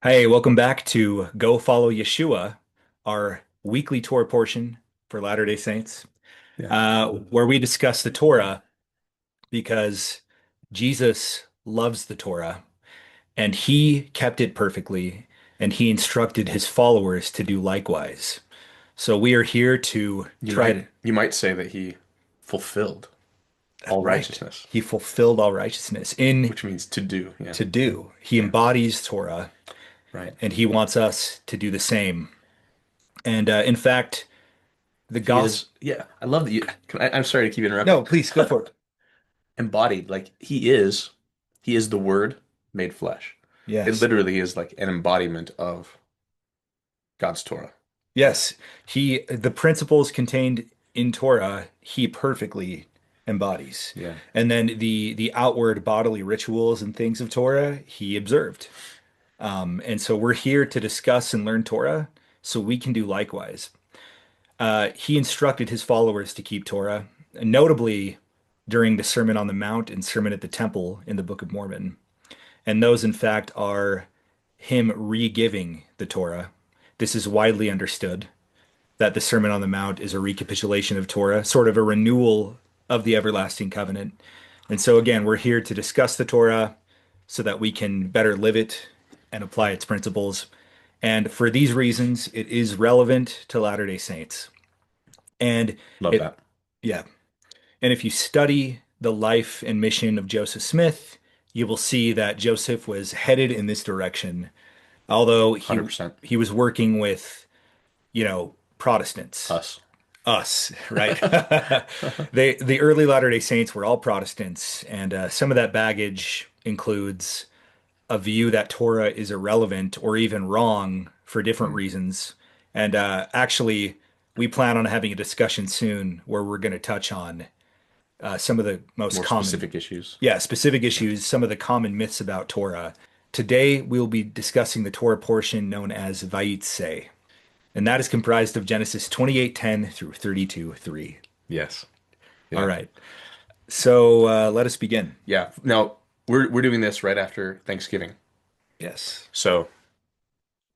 Hey, welcome back to Go Follow Yeshua, our weekly Torah portion for Latter-day Saints, Yeah. where we discuss the Torah because Jesus loves the Torah and he kept it perfectly and he instructed his followers to do likewise. So we are here to You try might to, you might say that he fulfilled all right, righteousness, he fulfilled all righteousness in which means to do. Yeah. to do. He Yeah. embodies Torah Right. and he wants us to do the same. And in fact, the He gospel. is, yeah. I love that I'm sorry to keep interrupting. No, please go for it. Embodied, like he is the word made flesh. It Yes. literally is like an embodiment of God's Torah. Yes. The principles contained in Torah, he perfectly embodies. Yeah. And then the outward bodily rituals and things of Torah, he observed. And so we're here to discuss and learn Torah so we can do likewise. He instructed his followers to keep Torah, notably during the Sermon on the Mount and Sermon at the Temple in the Book of Mormon. And those, in fact, are him re-giving the Torah. This is widely understood that the Sermon on the Mount is a recapitulation of Torah, sort of a renewal of the everlasting covenant. And so, again, we're here to discuss the Torah so that we can better live it and apply its principles. And for these reasons, it is relevant to Latter-day Saints. And Love it, that. yeah. And if you study the life and mission of Joseph Smith, you will see that Joseph was headed in this direction, although he 100%. he was working with, Protestants, Us. us, right? The early Latter-day Saints were all Protestants, and some of that baggage includes a view that Torah is irrelevant or even wrong for different Mm. reasons. And actually, we plan on having a discussion soon where we're going to touch on some of the most More common, specific issues. yeah, specific Yeah. issues, some of the common myths about Torah. Today, we'll be discussing the Torah portion known as Vayetze, and that is comprised of Genesis 28:10 through 32:3. Yes. All Yeah. right, so let us begin. Yeah. Now we're doing this right after Thanksgiving. Yes. So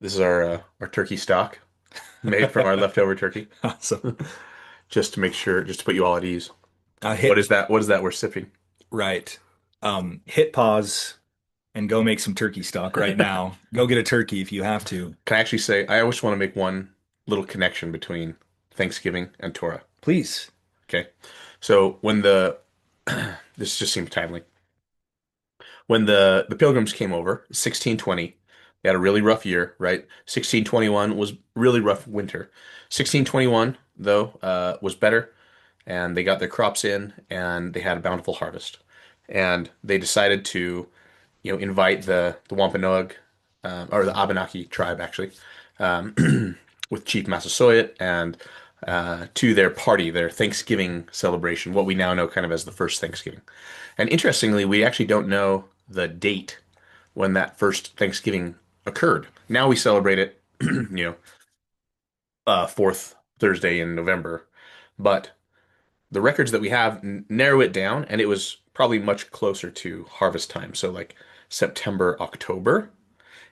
this is our turkey stock made from our leftover turkey, Awesome. just to make sure, just to put you all at ease. What is Hit that? What is that we're sipping? right. Hit pause and go make some turkey stock right now. Go get a turkey if you have to. Can I actually say I always want to make one little connection between Thanksgiving and Torah. Please. Okay, so when the this just seems timely. When the Pilgrims came over, 1620, they had a really rough year, right? 1621 was really rough winter. 1621 though was better, and they got their crops in, and they had a bountiful harvest. And they decided to, invite the Wampanoag, or the Abenaki tribe actually, with Chief Massasoit and to their party, their Thanksgiving celebration, what we now know kind of as the first Thanksgiving. And interestingly, we actually don't know the date when that first Thanksgiving occurred. Now we celebrate it, fourth Thursday in November, but the records that we have narrow it down, and it was probably much closer to harvest time, so like September, October.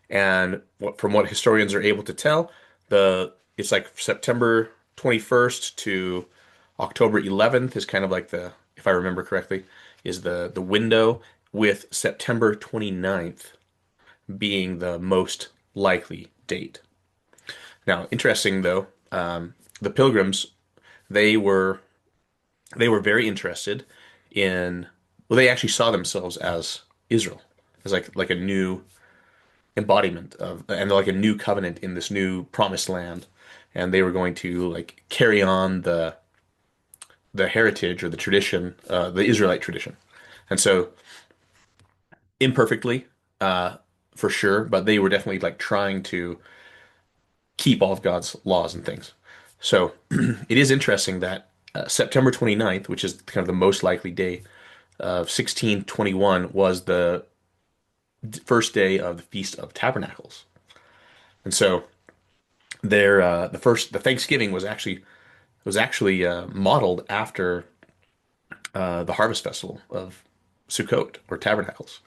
And from what historians are able to tell, it's like September 21st to October 11th is kind of like if I remember correctly, is the window, with September 29th being the most likely date. Now, interesting though, the Pilgrims, they were they were very interested in, well, they actually saw themselves as Israel, as like a new embodiment of, and like a new covenant in this new promised land, and they were going to like carry on the heritage or the tradition, the Israelite tradition. And so imperfectly, uh, for sure, but they were definitely like trying to keep all of God's laws and things. So it is interesting that September 29th, which is kind of the most likely day of 1621, was the first day of the Feast of Tabernacles. And so the Thanksgiving was actually modeled after the harvest festival of Sukkot or Tabernacles.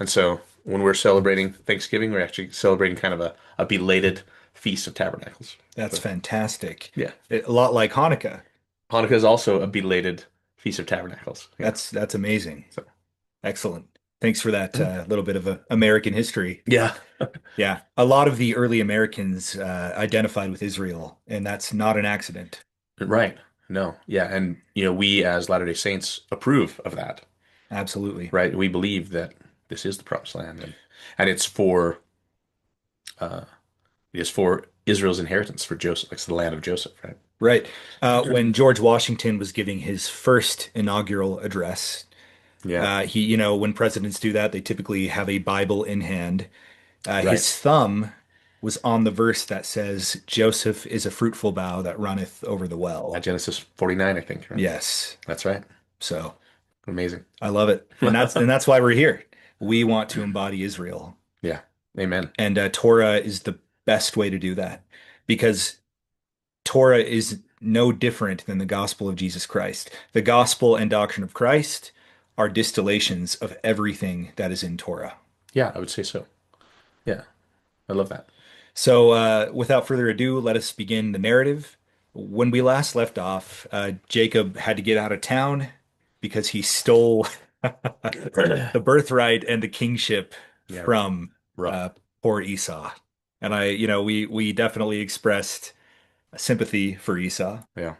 And so when we're celebrating Thanksgiving, we're actually celebrating kind of a belated Feast of Tabernacles. That's So, fantastic. yeah. A lot like Hanukkah. Hanukkah is also a belated Feast of Tabernacles. Yeah. That's amazing. So, Excellent. Thanks for that little bit of American history. yeah. Yeah, a lot of the early Americans identified with Israel, and that's not an accident. Right. No. Yeah. And, we as Latter-day Saints approve of that, Absolutely. right? We believe that this is the promised land, and uh, it's for Israel's inheritance, for Joseph. It's the land of Joseph, right? Right. When George Washington was giving his first inaugural address, Yeah. when presidents do that, they typically have a Bible in hand. Right. His thumb was on the verse that says, "Joseph is a fruitful bough that runneth over the At well." Genesis 49, I think, right? Yes. That's right. So Amazing. I love it. And that's why we're here. We want to embody Israel. Yeah. Amen. And Torah is the best way to do that because Torah is no different than the gospel of Jesus Christ. The gospel and doctrine of Christ are distillations of everything that is in Torah. Yeah, I would say so. Yeah. I love that. So, without further ado, let us begin the narrative. When we last left off, Jacob had to get out of town because he stole the birthright and the kingship Yeah. from Rough. uh, poor Esau. And we definitely expressed sympathy for Esau. Yeah.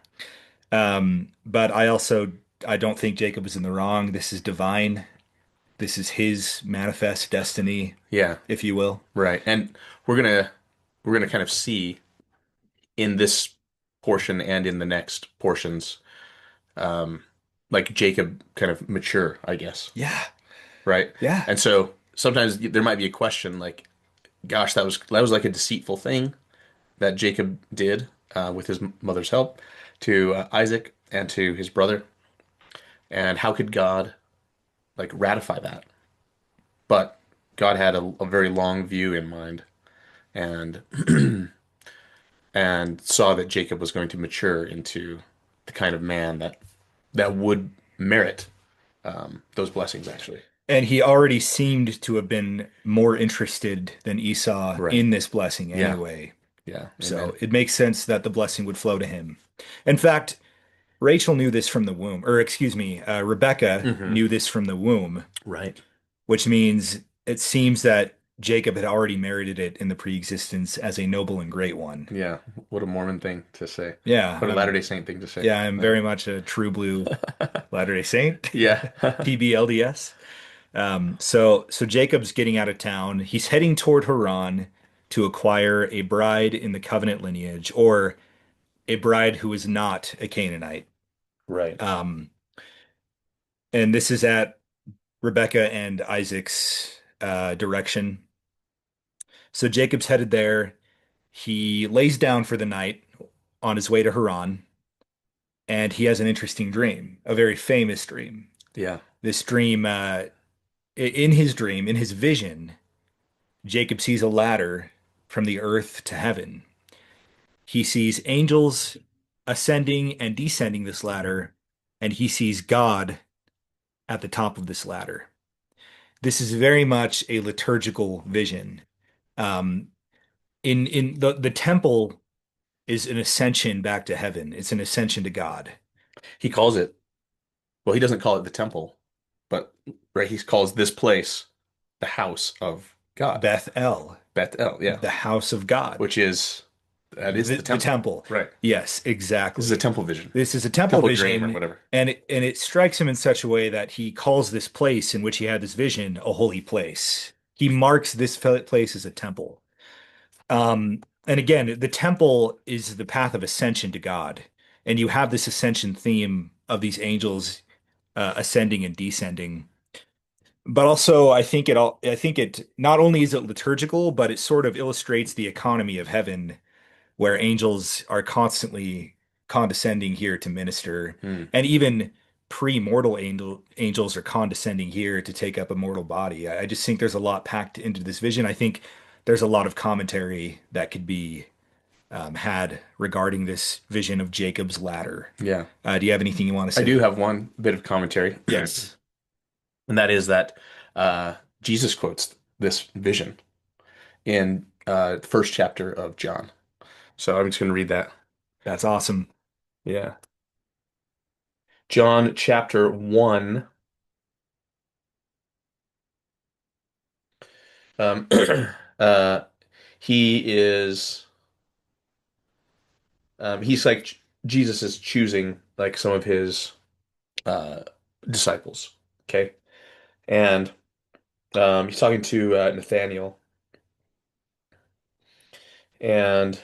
But I don't think Jacob is in the wrong. This is divine. This is his manifest destiny, Yeah. if you will. Right. And we're gonna kind of see in this portion and in the next portions, um, like Jacob kind of mature, I guess. Yeah, Right. yeah. And so sometimes there might be a question like, gosh, that was like a deceitful thing that Jacob did with his mother's help to Isaac and to his brother. And how could God like ratify that? But God had a very long view in mind and and saw that Jacob was going to mature into the kind of man that would merit those blessings actually. And he already seemed to have been more interested than Esau Right. in this blessing Yeah. anyway. Yeah. So Amen. it makes sense that the blessing would flow to him. In fact, Rachel knew this from the womb, or excuse me, Rebecca Hmm. knew this from the womb, Right. which means it seems that Jacob had already merited it in the pre-existence as a noble and great one. Yeah. What a Mormon thing to say. Yeah, What a Latter-day Saint thing to say. yeah, I'm very much a true blue Latter-day Saint, Yeah. PBLDS. So Jacob's getting out of town. He's heading toward Haran to acquire a bride in the covenant lineage, or a bride who is not a Canaanite. Right. Um, and this is at Rebecca and Isaac's direction. So Jacob's headed there. He lays down for the night on his way to Haran, and he has an interesting dream, a very famous dream. Yeah. This dream, in his dream, in his vision, Jacob sees a ladder from the earth to heaven. He sees angels ascending and descending this ladder, and he sees God at the top of this ladder. This is very much a liturgical vision. Um, in the temple is an ascension back to heaven. It's an ascension to God. He calls it, well, he doesn't call it the temple, but right, he calls this place the house of God. Beth El, Bethel, yeah. the house of God. Which is that is the The temple. temple. Right. Yes, This is a exactly. temple vision. This is a temple Temple dream or vision, whatever. and it strikes him in such a way that he calls this place in which he had this vision a holy place. He marks this place as a temple. And again, the temple is the path of ascension to God, and you have this ascension theme of these angels ascending and descending. But also, I think it not only is it liturgical, but it sort of illustrates the economy of heaven where angels are constantly condescending here to minister, Hmm. and even pre-mortal angels are condescending here to take up a mortal body. I just think there's a lot packed into this vision. I think there's a lot of commentary that could be had regarding this vision of Jacob's ladder. Yeah. Do you have anything you want to I do say? have one bit of commentary, Yes. and that is that Jesus quotes this vision in the first chapter of John. So I'm just going to read that. That's awesome. Yeah. John chapter 1. Um, uh, he is he's like Jesus is choosing like some of his uh, disciples. Okay, and he's talking to Nathaniel, and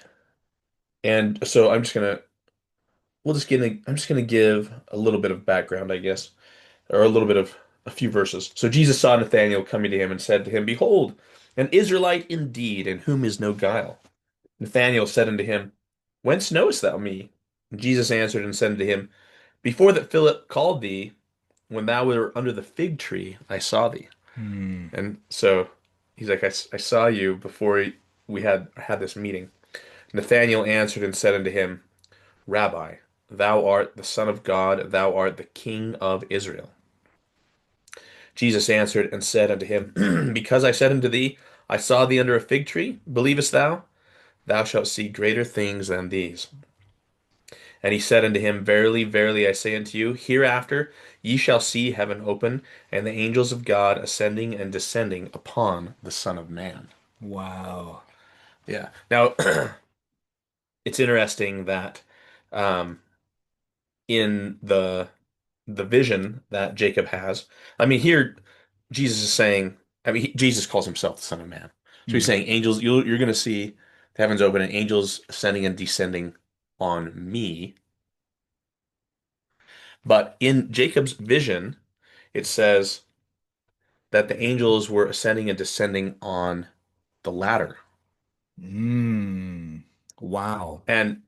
so I'm just gonna give a little bit of background, I guess, or a little bit of a few verses. So Jesus saw Nathanael coming to him and said to him, "Behold, an Israelite indeed, in whom is no guile." Nathanael said unto him, "Whence knowest thou me?" And Jesus answered and said unto him, "Before that Philip called thee, when thou wert under the fig tree, I saw thee." Hmm. And so he's like, I saw you before we had this meeting. Nathanael answered and said unto him, Rabbi, thou art the Son of God, thou art the King of Israel. Jesus answered and said unto him, Because I said unto thee, I saw thee under a fig tree, believest thou? Thou shalt see greater things than these. And he said unto him, Verily, verily, I say unto you, hereafter ye shall see heaven open, and the angels of God ascending and descending upon the Son of Man. Wow. Yeah. Now, it's interesting that um, in the vision that Jacob has, I mean, here Jesus is saying, I mean, Jesus calls himself the Son of Man. So he's Hmm. saying, angels, you're going to see the heavens open and angels ascending and descending on me. But in Jacob's vision, it says that the angels were ascending and descending on the ladder, Mm. Wow. and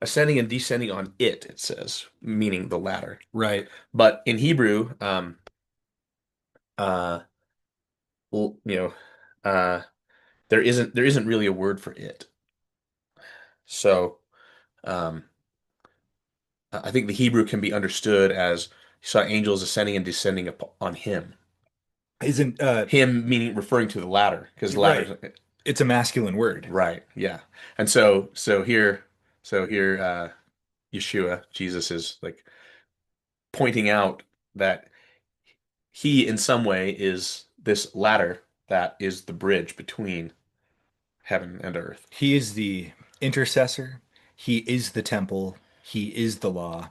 ascending and descending on it. It says, meaning the ladder. Right. But in Hebrew, uh, you know, uh, there isn't really a word for it. So um, I think the Hebrew can be understood as he saw angels ascending and descending on him. Isn't Him meaning referring to the ladder because the right. ladder's It's a masculine word. right. Yeah, and so here, Yeshua, Jesus is like pointing out that he in some way is this ladder that is the bridge between heaven and earth. He is the intercessor. He is the temple. He is the law.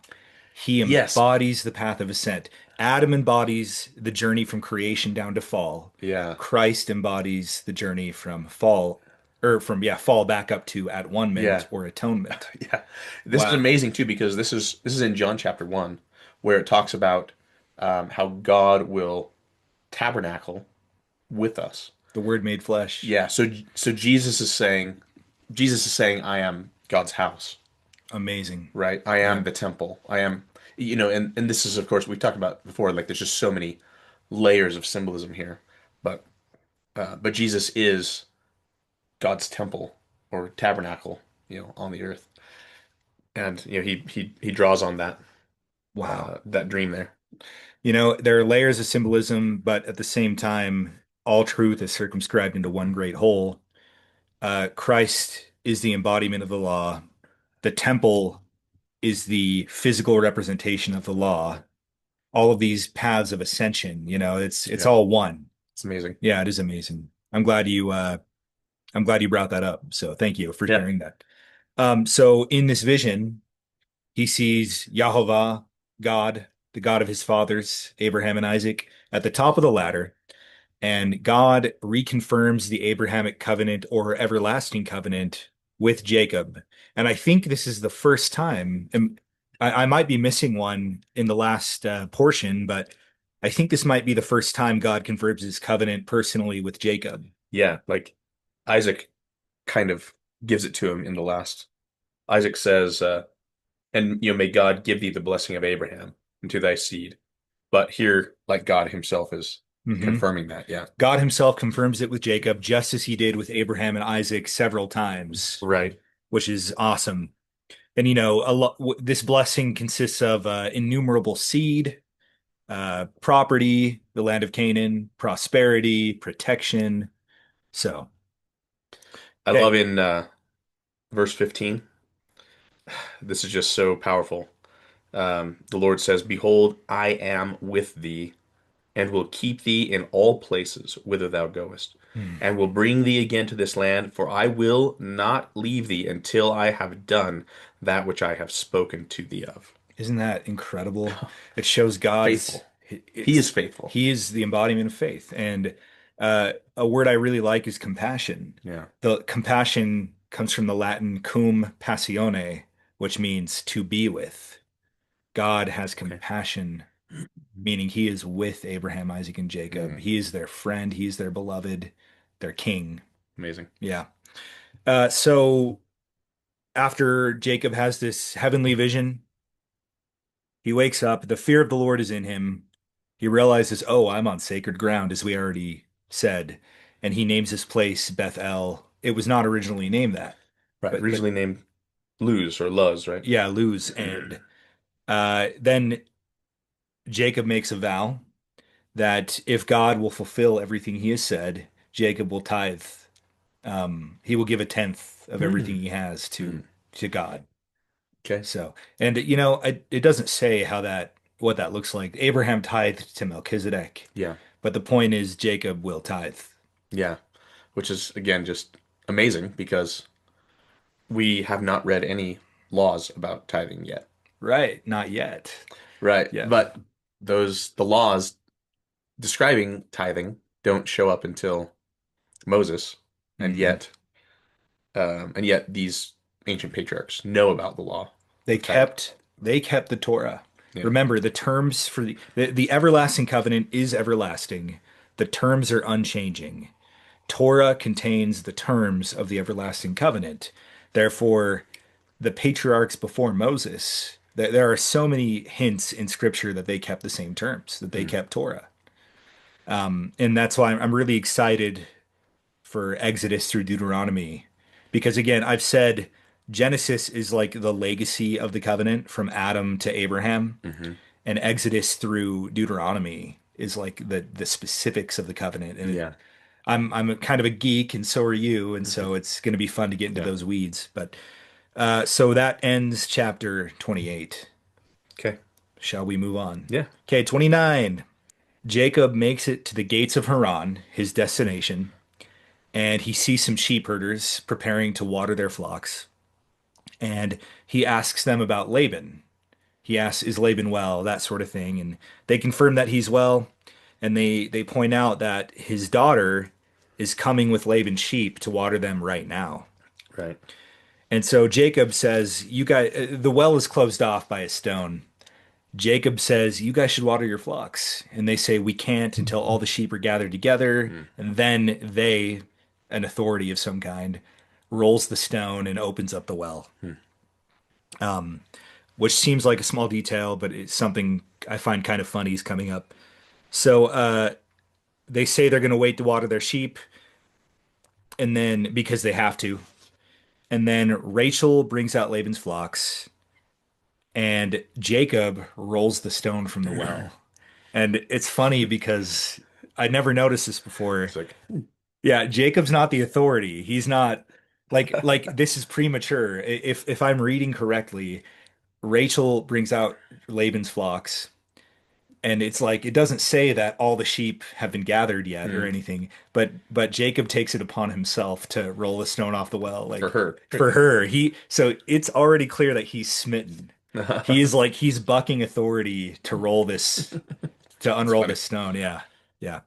He Yes. embodies the path of ascent. Adam embodies the journey from creation down to fall. Yeah. Christ embodies the journey from fall, or from, yeah, fall back up to at-one-ment Yeah. or atonement. Yeah. This is Wow. amazing too because this is in John chapter 1 where it talks about how God will tabernacle with us. The word made flesh. Yeah. So Jesus is saying I am God's house, Amazing. right? I am Yep. the temple. I am and this is of course we've talked about before like there's just so many layers of symbolism here. But but Jesus is God's temple or tabernacle, on the earth. And he draws on Wow. that dream there. There are layers of symbolism, but at the same time, all truth is circumscribed into one great whole. Christ is the embodiment of the law. The temple is the physical representation of the law. All of these paths of ascension, it's Yeah, all one. it's amazing. Yeah, it is amazing. I'm glad you brought that up. So thank you for Yeah, sharing that. So in this vision, he sees Yahovah, God, the God of his fathers, Abraham and Isaac, at the top of the ladder. And God reconfirms the Abrahamic covenant or everlasting covenant with Jacob. And I think this is the first time, and I might be missing one in the last portion, but I think this might be the first time God confirms his covenant personally with Jacob. yeah. Like Isaac kind of gives it to him in the last. Isaac says, "And may God give thee the blessing of Abraham and to thy seed." But here, like God Himself is Hmm. confirming that. Yeah, God himself confirms it with Jacob, just as he did with Abraham and Isaac several times, right. which is awesome. And a lot, this blessing consists of innumerable seed, property, the land of Canaan, prosperity, protection. So, I okay. love in verse 15. This is just so powerful. The Lord says, "Behold, I am with thee, and will keep thee in all places whither thou goest, Hmm. and will bring thee again to this land, for I will not leave thee until I have done that which I have spoken to thee of." Isn't that incredible? It shows God's, Faithful. He is it's, faithful. he is the embodiment of faith. And a word I really like is compassion. Yeah. The compassion comes from the Latin cum passione, which means to be with. God has Okay. compassion, meaning he is with Abraham, Isaac, and Jacob. Mm, He is their friend, he's their beloved, their king. amazing. Yeah. So after Jacob has this heavenly vision, he wakes up, the fear of the Lord is in him. He realizes, oh, I'm on sacred ground, as we already said, and he names this place Bethel. It was not originally named that, Right. but Originally named Luz or Luz, right? yeah, Luz. And then Jacob makes a vow that if God will fulfill everything he has said, Jacob will tithe. He will give a tenth of everything Mm, he has mm. to God. Okay. So, and it doesn't say how that what that looks like. Abraham tithed to Melchizedek, Yeah. but the point is Jacob will tithe. Yeah. Which is, again, just amazing because we have not read any laws about tithing yet. Right, not yet. Right. Yeah. But the laws describing tithing don't show up until Moses, and Hmm. yet these ancient patriarchs know about the law They of tithing. kept they kept the Torah. Yeah. Remember, the terms for the everlasting covenant is everlasting. The terms are unchanging. Torah contains the terms of the everlasting covenant. Therefore, the patriarchs before Moses, there are so many hints in scripture that they kept the same terms, that they Mm, kept Torah. And that's why I'm really excited for Exodus through Deuteronomy. Because again, I've said Genesis is like the legacy of the covenant from Adam to Abraham, hmm. and Exodus through Deuteronomy is like the specifics of the covenant. And Yeah. I'm kind of a geek, and so are you, and Hmm. so it's going to be fun to get into Yeah. those weeds. But so that ends chapter 28. Okay. Shall we move on? Yeah. Okay, 29. Jacob makes it to the gates of Haran, his destination, and he sees some sheep herders preparing to water their flocks. And he asks them about Laban. He asks, "Is Laban well?" That sort of thing. And they confirm that he's well. And they point out that his daughter is coming with Laban's sheep to water them right now. Right. And so Jacob says, "You guys, the well is closed off by a stone." Jacob says, "You guys should water your flocks." And they say, "We can't until all the sheep are gathered together." Mm, And then they, an authority of some kind, rolls the stone and opens up the well, mm. which seems like a small detail, but it's something I find kind of funny is coming up. So they say they're going to wait to water their sheep, and then because they have to. And then Rachel brings out Laban's flocks, and Jacob rolls the stone from the well. And it's funny because I never noticed this before. It's like, Yeah, Jacob's not the authority. He's not like this is premature. If I'm reading correctly, Rachel brings out Laban's flocks, and it's like it doesn't say that all the sheep have been gathered yet or mm, anything, but Jacob takes it upon himself to roll the stone off the well, for like her. for her. So it's already clear that he's smitten. He's bucking authority to roll this to It's unroll funny. this stone. Yeah. Yeah.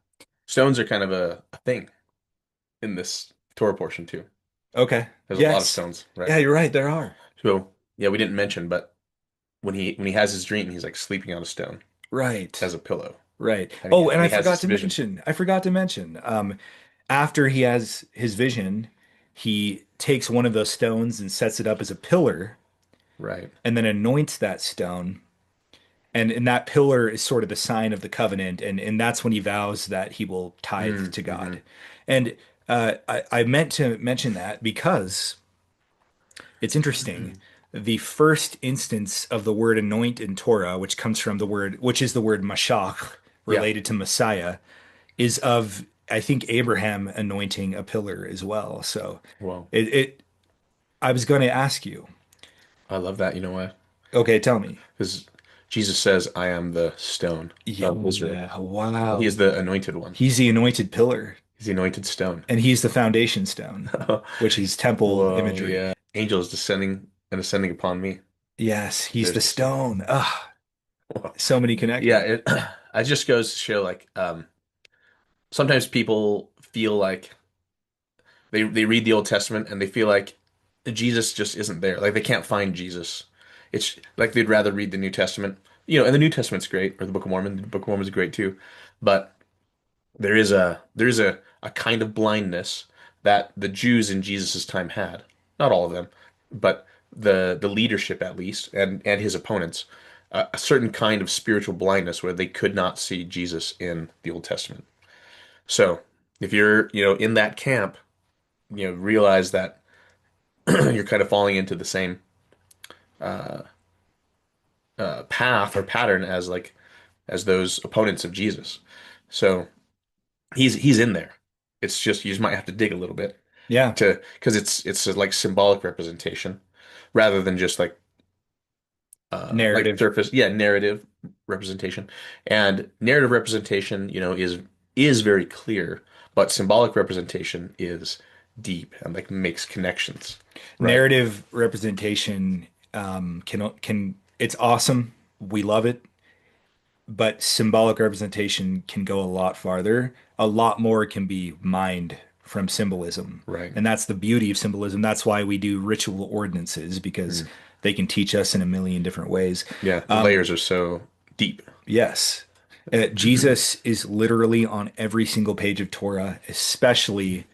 Stones are kind of a thing in this Torah portion too. Okay. There's a lot of Yes. stones, right? Yeah, you're right. There are. So yeah, we didn't mention, but when he has his dream, he's like sleeping on a stone Right. as a pillow, Right. and Oh, and and I he has forgot this to vision. mention, after he has his vision, he takes one of those stones and sets it up as a pillar Right. and then anoints that stone. And that pillar is sort of the sign of the covenant. And that's when he vows that he will tithe Mm, to hmm. God. And I meant to mention that because it's interesting. the first instance of the word anoint in Torah, which comes from the word, which is the word mashach, Yeah. related to Messiah, is of, I think, Abraham anointing a pillar as well. So Well, it I was going to ask you. I love that. You know why? Okay, tell me. Because Jesus says, I am the stone Yeah, of Israel. He is wow. the anointed one. He's the anointed pillar, He's the anointed stone. and he's the foundation stone, which is temple Whoa, imagery. yeah. Angels descending and ascending upon me. Yes, he's the There's this. stone. Ah, so many Yeah, connections. it just goes to show like sometimes people feel like they read the Old Testament and they feel like Jesus just isn't there. Like they can't find Jesus. It's like they'd rather read the New Testament. And the New Testament's great, or the Book of Mormon. The Book of Mormon's great too. But there is a kind of blindness that the Jews in Jesus' time had. Not all of them, but the leadership at least, and his opponents, a certain kind of spiritual blindness where they could not see Jesus in the Old Testament. So if you're, in that camp, realize that you're kind of falling into the same path or pattern as those opponents of Jesus. So he's in there. It's just you just might have to dig a little bit Yeah, to because it's a, like symbolic representation rather than just like narrative. surface, yeah, narrative representation. And narrative representation, is very clear, but symbolic representation is deep and like makes connections, right? Narrative representation can it's awesome. We love it, but symbolic representation can go a lot farther. A lot more can be mined from symbolism. Right. And that's the beauty of symbolism. That's why we do ritual ordinances because Mm. they can teach us in a million different ways. Yeah, the Um, layers are so deep. yes. Jesus is literally on every single page of Torah, especially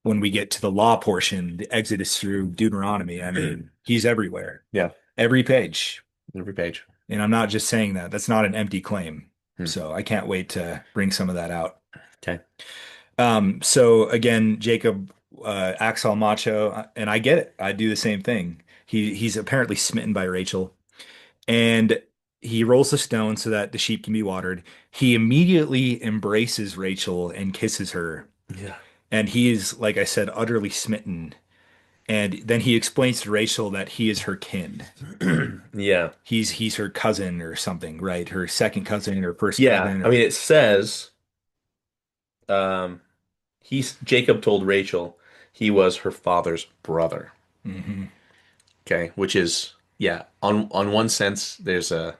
when we get to the law portion, the Exodus through Deuteronomy. I mean, he's everywhere, Yeah, every page. every page. And I'm not just saying that. That's not an empty claim. Hmm. So I can't wait to bring some of that out. Okay. So again, Jacob acts all macho, and I get it. I do the same thing. He's apparently smitten by Rachel, and he rolls the stone so that the sheep can be watered. He immediately embraces Rachel and kisses her, Yeah. and he is, like I said, utterly smitten. And then he explains to Rachel that he is her kin. Yeah. He's her cousin or something, right? Her second cousin or first Yeah. cousin I mean, or it says um Jacob told Rachel he was her father's brother. Mhm. Okay, which is yeah, on one sense there's a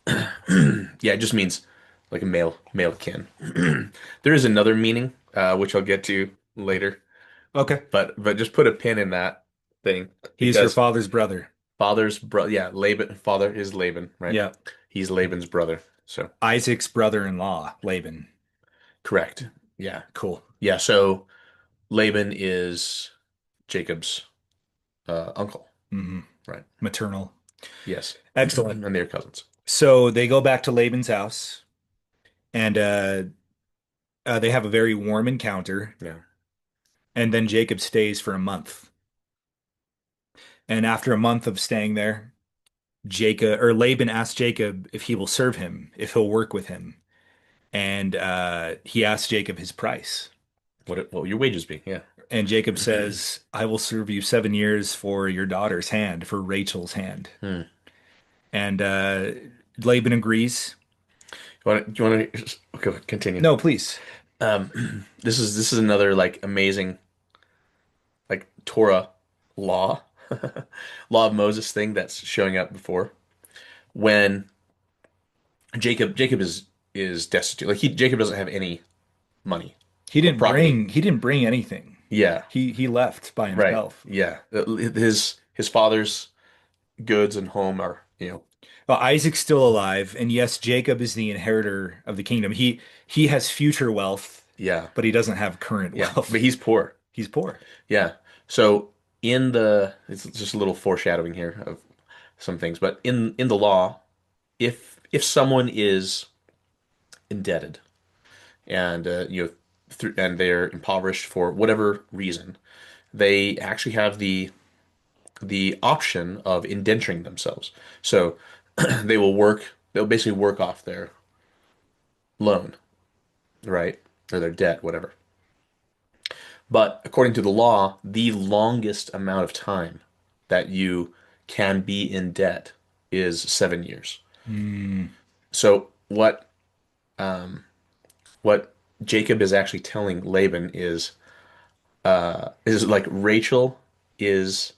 yeah, it just means like a male kin. There is another meaning, which I'll get to later, Okay. but just put a pin in that thing He's her because father's brother. father's brother, yeah, Laban, father is Laban, right? Yeah. He's Laban's brother. So Isaac's brother-in-law, Laban. correct. Yeah. Cool. Yeah, so Laban is Jacob's uncle, Hmm. right? Maternal. Yes. Excellent. And they're cousins. So they go back to Laban's house and they have a very warm encounter. Yeah. And then Jacob stays for a month. And after a month of staying there, Jacob or Laban asks Jacob if he will serve him, if he'll work with him. And he asks Jacob his price. What will your wages be? Yeah. And Jacob says, I will serve you 7 years for your daughter's hand, for Rachel's hand. Hmm. And Laban agrees. Do you want to okay, continue? No, please. This is another like amazing like Torah law, law of Moses thing that's showing up before when Jacob is destitute. Like Jacob doesn't have any money or property. He didn't bring anything. Yeah. He left by Right. himself. Yeah. His father's goods and home are, Well, Isaac's still alive, and yes, Jacob is the inheritor of the kingdom. He has future wealth, yeah. but he doesn't have current Yeah. But wealth. he's poor. He's poor. Yeah. So it's just a little foreshadowing here of some things, but in the law, if someone is indebted and and they're impoverished for whatever reason, they actually have the the option of indenturing themselves. So they'll basically work off their loan, right? Or their debt, whatever. But according to the law, the longest amount of time that you can be in debt is 7 years. Mm, So what Jacob is actually telling Laban is like Rachel is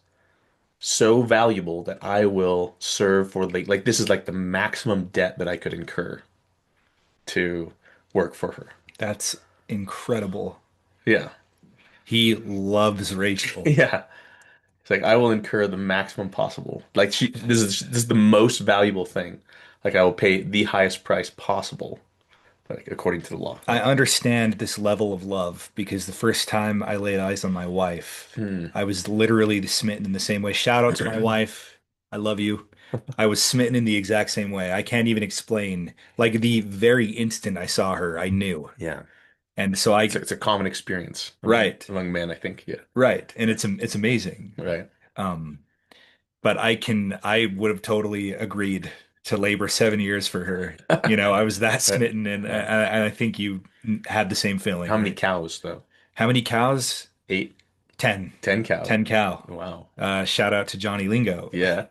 so valuable that I will serve for like this is like the maximum debt that I could incur to work for her. that's incredible. Yeah. He loves Rachel. Yeah. It's like I will incur the maximum possible. Like this is the most valuable thing. Like I will pay the highest price possible, like according to the law, I right? understand this level of love because the first time I laid eyes on my wife, Hmm. I was literally smitten in the same way. Shout out to my wife. I love you. I was smitten in the exact same way. I can't even explain. Like the very instant I saw her, I knew. Yeah. And so I, It's a common experience right, among men, I think. Yeah. right. And it's amazing. Right. Um, but I would have totally agreed to labor 7 years for her. I was that Right. smitten, and Yeah. I think you had the same feeling, How many right? cows though? How many cows? Eight, 10. 10 cows. 10 cow. Wow. Shout out to Johnny Lingo. Yeah.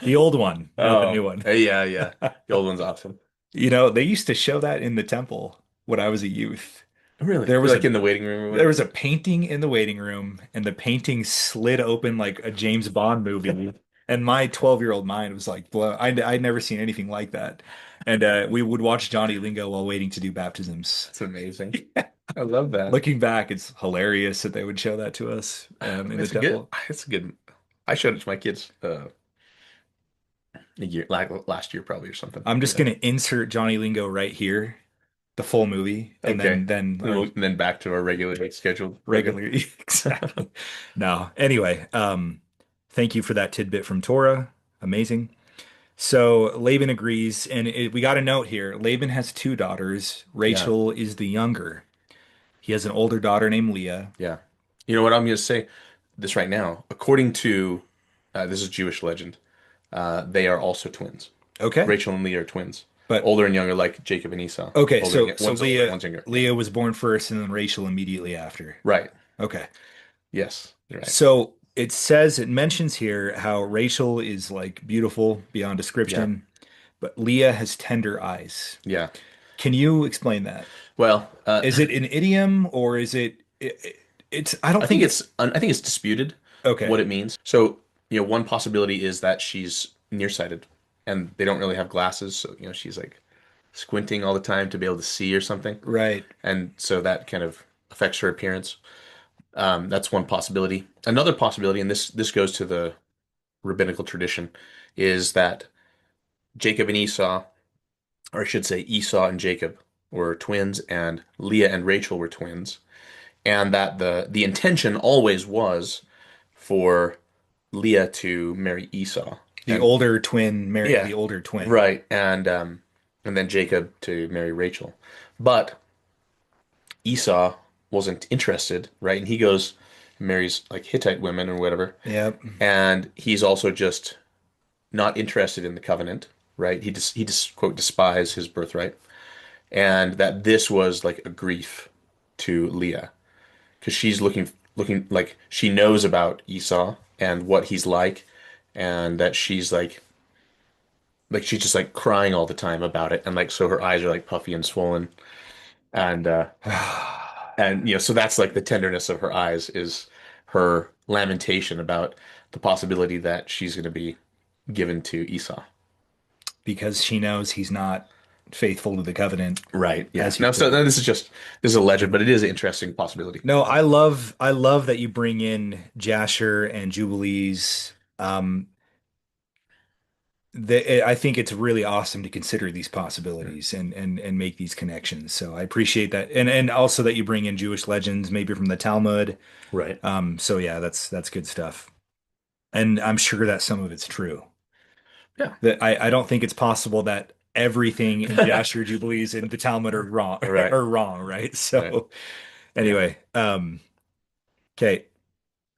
The old one, not the new Oh, one. yeah, yeah. The old one's awesome. They used to show that in the temple when I was a youth. Really? There was Like a in the waiting room or there whatever? was a painting in the waiting room, and the painting slid open like a James Bond movie. And my 12-year-old mind was like, blow. I'd never seen anything like that. And we would watch Johnny Lingo while waiting to do baptisms. That's amazing. I love that. Looking back, it's hilarious that they would show that to us in the temple. It's a good. I showed it to my kids a year like last year probably or something. I'm just Yeah. gonna insert Johnny Lingo right here, the full movie, and Okay. then And, our and then back to our regularly scheduled program. regular exactly. No. Anyway, thank you for that tidbit from Torah. Amazing. So Laban agrees, and we got a note here. Laban has two daughters. Yeah. Rachel is the younger. He has an older daughter named Leah. Yeah. You know what I'm going to say this right now. According to this is Jewish legend, they are also twins. Okay. Rachel and Leah are twins. But Older and younger, like Jacob and Esau. okay, Older, so one's older, Leah one's younger. Yeah. Leah was born first and then Rachel immediately after. Right. Okay. Yes. You're right. So it mentions here how Rachel is like beautiful beyond Yeah. description, but Leah has tender eyes. Yeah. Can you explain that? Well, Is it an idiom or is it's I don't I think think it, I think it's disputed what okay. it means. So, one possibility is that she's nearsighted and they don't really have glasses, so she's like squinting all the time to be able to see or something. Right. And so that kind of affects her appearance. That's one possibility. Another possibility, and this goes to the rabbinical tradition, is that Jacob and Esau, or I should say Esau and Jacob, were twins, and Leah and Rachel were twins, and that the intention always was for Leah to marry Esau, The and older twin marrying yeah, the older twin. right, and then Jacob to marry Rachel, but Esau wasn't interested, right, and he goes and marries like Hittite women or whatever, Yep. and he's also just not interested in the covenant, right? He just quote despise his birthright, and that this was like a grief to Leah because she's looking like she knows about Esau and what he's like, and that she's like she's just like crying all the time about it, and like so her eyes are like puffy and swollen, and so that's like the tenderness of her eyes is her lamentation about the possibility that she's going to be given to Esau. Because she knows he's not faithful to the covenant, Right. Yeah. as you No, put so it. no, this is a legend, but it is an interesting possibility. No, I love that you bring in Jasher and Jubilees. I think it's really awesome to consider these Mm. possibilities and make these connections. So I appreciate that, and also that you bring in Jewish legends, maybe from the Talmud. Right. So yeah, that's good stuff, and I'm sure that some of it's true. Yeah. That I don't think it's possible that everything in Jasher, Jubilees, and the Talmud are wrong Right. are wrong, right? Right. So Yeah. anyway, okay.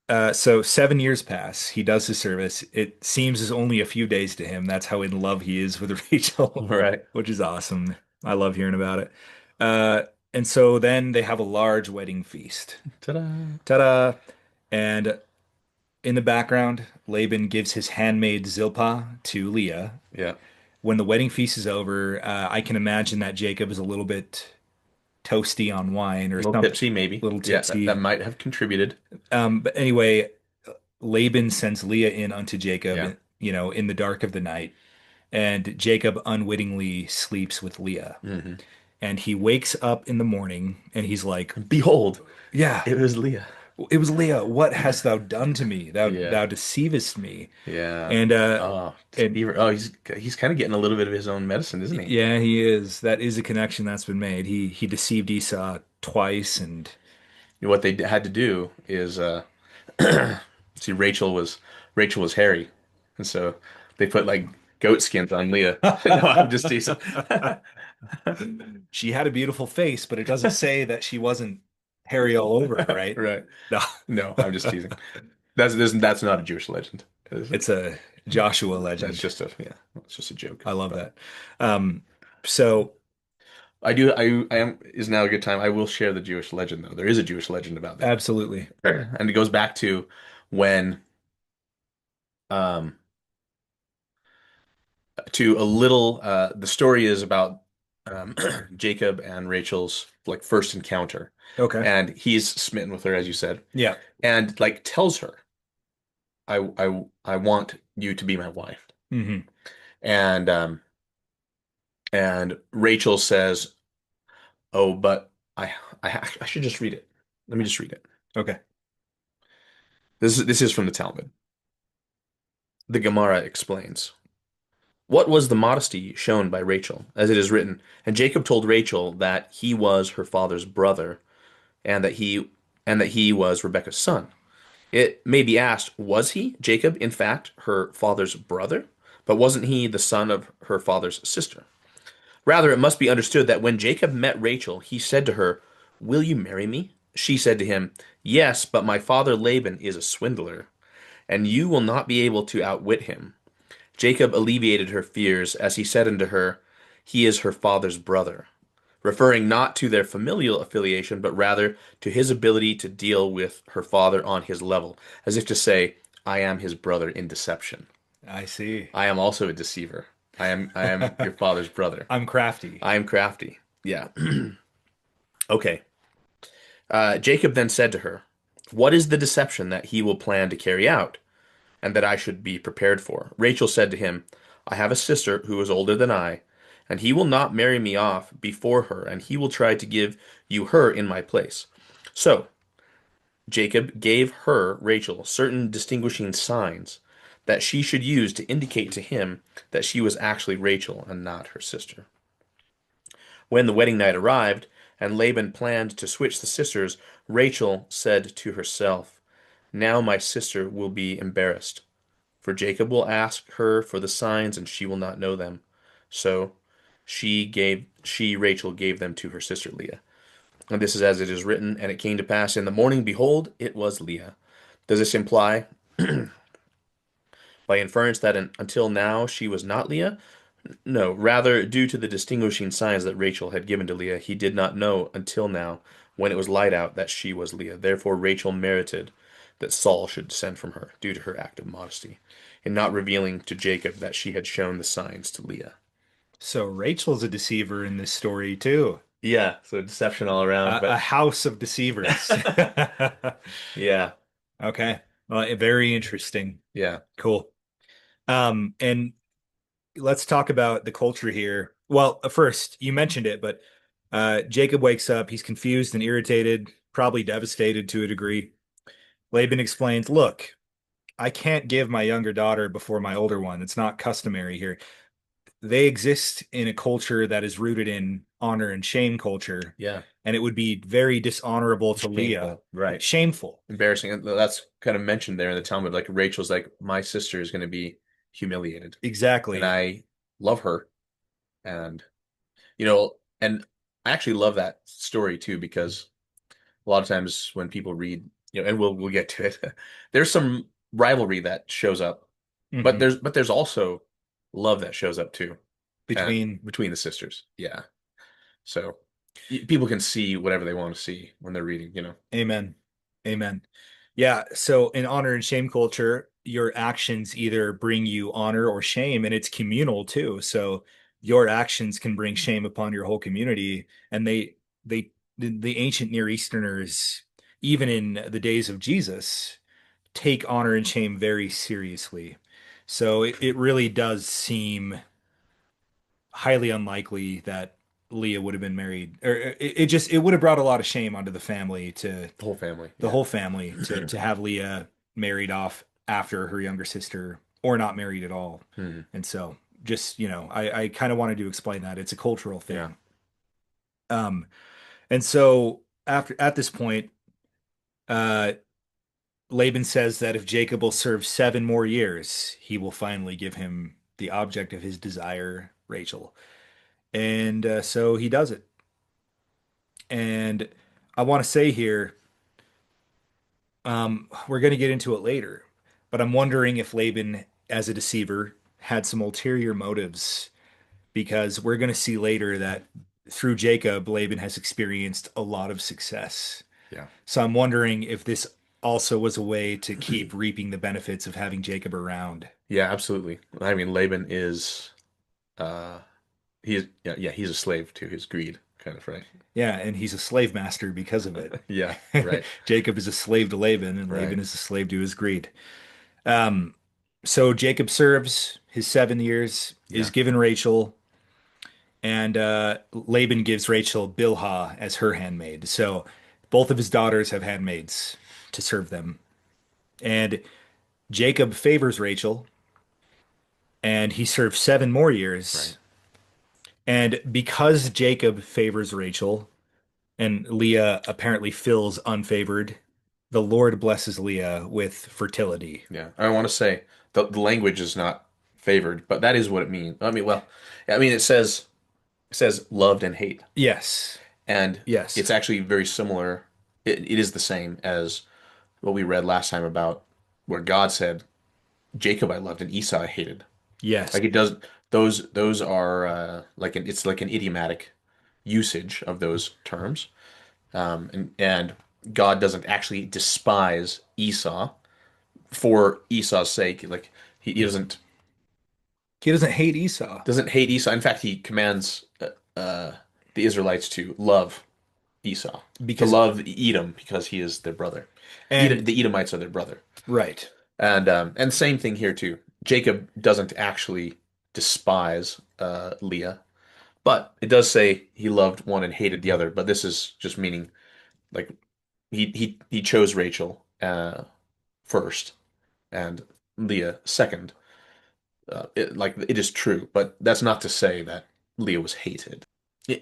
So 7 years pass. He does his service. It seems as only a few days to him. That's how in love he is with Rachel, Right. which is awesome. I love hearing about it. Uh, and so then they have a large wedding feast. Ta-da. Ta-da! And in the background, Laban gives his handmaid Zilpah to Leah. Yeah. When the wedding feast is over, I can imagine that Jacob is a little bit toasty on wine A or little something, tipsy, a maybe. little Yeah, that tipsy. might have contributed. But anyway, Laban sends Leah in unto Yeah. Jacob, in the dark of the night, and Jacob unwittingly sleeps with Leah. Hmm. And he wakes up in the morning and he's like, Behold, "Yeah, it was Leah. it was Leah. What hast thou done to me? Thou Yeah. thou deceivest me." Yeah. And Oh, and deceiver. Oh, he's kind of getting a little bit of his own medicine, isn't he? yeah, he is. That is a connection that's been made. He deceived Esau twice, and What they had to do is see Rachel was hairy, and so they put like goat skins on Leah. No, I'm just teasing. she had a beautiful face, but it doesn't say that she wasn't hairy all over, right? Right. No. No, I'm just teasing. That's not a Jewish legend. It's a Joshua That's legend. just a yeah, that's just a joke. I love But that. Um, so I am is now a good time. I will share the Jewish legend though. There is a Jewish legend about that. absolutely. Sure. And it goes back to when um to a little the story is about um Jacob and Rachel's like first encounter. Okay. And he's smitten with her, as you said, Yeah. and like tells her, I want you to be my wife. Hmm. And Rachel says, "Oh, but I should just read it. Let me just read it. Okay. This is from the Talmud. The Gemara explains, what was the modesty shown by Rachel, as it is written, and Jacob told Rachel that he was her father's brother, and that he was Rebekah's son. It may be asked, was he, Jacob, in fact, her father's brother? But wasn't he the son of her father's sister? Rather, it must be understood that when Jacob met Rachel, he said to her, will you marry me? She said to him, yes, but my father Laban is a swindler, and you will not be able to outwit him. Jacob alleviated her fears as he said unto her, he is her father's brother, referring not to their familial affiliation, but rather to his ability to deal with her father on his level, as if to say, I am his brother in deception. I see. I am also a deceiver. I am your father's brother. I'm crafty. I am crafty. Yeah. Okay. Jacob then said to her, what is the deception that he will plan to carry out, and that I should be prepared for? Rachel said to him, I have a sister who is older than I, and he will not marry me off before her, and he will try to give you her in my place. So Jacob gave her, Rachel, certain distinguishing signs that she should use to indicate to him that she was actually Rachel and not her sister. When the wedding night arrived, and Laban planned to switch the sisters, Rachel said to herself, now my sister will be embarrassed, for Jacob will ask her for the signs, and she will not know them. So Rachel, gave them to her sister Leah. And this is as it is written, and it came to pass in the morning, behold, it was Leah. Does this imply, by inference, that until now she was not Leah? No, rather, due to the distinguishing signs that Rachel had given to Leah, he did not know until now, when it was light out, that she was Leah. Therefore, Rachel merited that Saul should descend from her, due to her act of modesty, in not revealing to Jacob that she had shown the signs to Leah. So Rachel's a deceiver in this story too. Yeah, so deception all around, A but house of deceivers. yeah, Okay. Well, very interesting. yeah, Cool. And let's talk about the culture here. Well, first, you mentioned it, but Jacob wakes up. He's confused and irritated, probably devastated to a degree. Laban explains, look, I can't give my younger daughter before my older one. It's not customary here. They exist in a culture that is rooted in honor and shame culture, yeah. and it would be very dishonorable to Leah. Shameful, right? Shameful. Embarrassing. And that's kind of mentioned there in the Talmud. Like Rachel's like, my sister is going to be humiliated, and Exactly. I love her, and and I actually love that story too because a lot of times when people read, and we'll get to it. There's some rivalry that shows up, but Hmm. there's also love that shows up too, Between between the sisters. Yeah. So people can see whatever they want to see when they're reading. Amen. Amen. Yeah. So in honor and shame culture, your actions either bring you honor or shame, and it's communal too. So your actions can bring shame upon your whole community. And the ancient Near Easterners, even in the days of Jesus, take honor and shame very seriously. So it really does seem highly unlikely that Leah would have been married, or it would have brought a lot of shame onto the family to The whole family. the Yeah. whole family to have Leah married off after her younger sister or not married at all. Hmm. And so just, I kind of wanted to explain that. It's a cultural Yeah. thing. Um, and so after at this point, uh, Laban says that if Jacob will serve 7 more years, he will finally give him the object of his desire, Rachel. And so he does it. And I want to say here, we're going to get into it later, but I'm wondering if Laban, as a deceiver, had some ulterior motives because we're going to see later that through Jacob, Laban has experienced a lot of success. Yeah. So I'm wondering if this also was a way to keep reaping the benefits of having Jacob around. Yeah, absolutely. I mean, Laban is uh he's a slave to his greed, kind of, right? Yeah, and he's a slave master because of it. Yeah, right. Jacob is a slave to Laban, and Right. Laban is a slave to his greed. Um, so Jacob serves his 7 years, is Yeah. given Rachel, and Laban gives Rachel Bilhah as her handmaid. So both of his daughters have handmaids to serve them. And Jacob favors Rachel, and he serves 7 more years. Right. And because Jacob favors Rachel, and Leah apparently feels unfavored, the Lord blesses Leah with fertility. Yeah. I want to say the language is not favored, but that is what it means. I mean, well, I mean it says loved and hate. Yes, And yes, it's actually very similar. It is the same as what we read last time about where God said, Jacob I loved and Esau I hated. yes, Like it does those are it's like an idiomatic usage of those terms. And God doesn't actually despise Esau for Esau's sake. Like he he doesn't hate Esau doesn't hate Esau. In fact, he commands the Israelites to love Esau, to because, love Edom because he is their brother. and The Edomites are their brother. right, And same thing here too. Jacob doesn't actually despise Leah, but it does say he loved one and hated the other. But this is just meaning like he chose Rachel first and Leah second. It is true, but that's not to say that Leah was hated.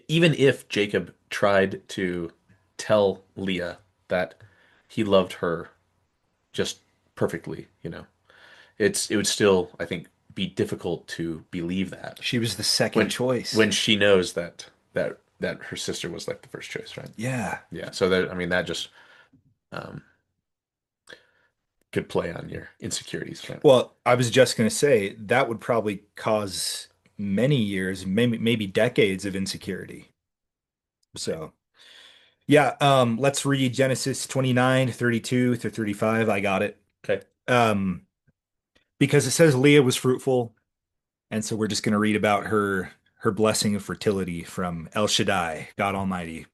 Even if Jacob tried to tell Leah that he loved her just perfectly, it would still, I think, be difficult to believe that she was the second when choice. when she knows that her sister was like the first choice, right? Yeah. Yeah. So that I mean that just um, could play on your insecurities, right? Well, I was just going to say that would probably cause many years, maybe decades of insecurity. Right. So, yeah, let's read Genesis 29:32 through 35. I got it. Okay. Um, because it says Leah was fruitful, and so we're just going to read about her blessing of fertility from El Shaddai, God Almighty.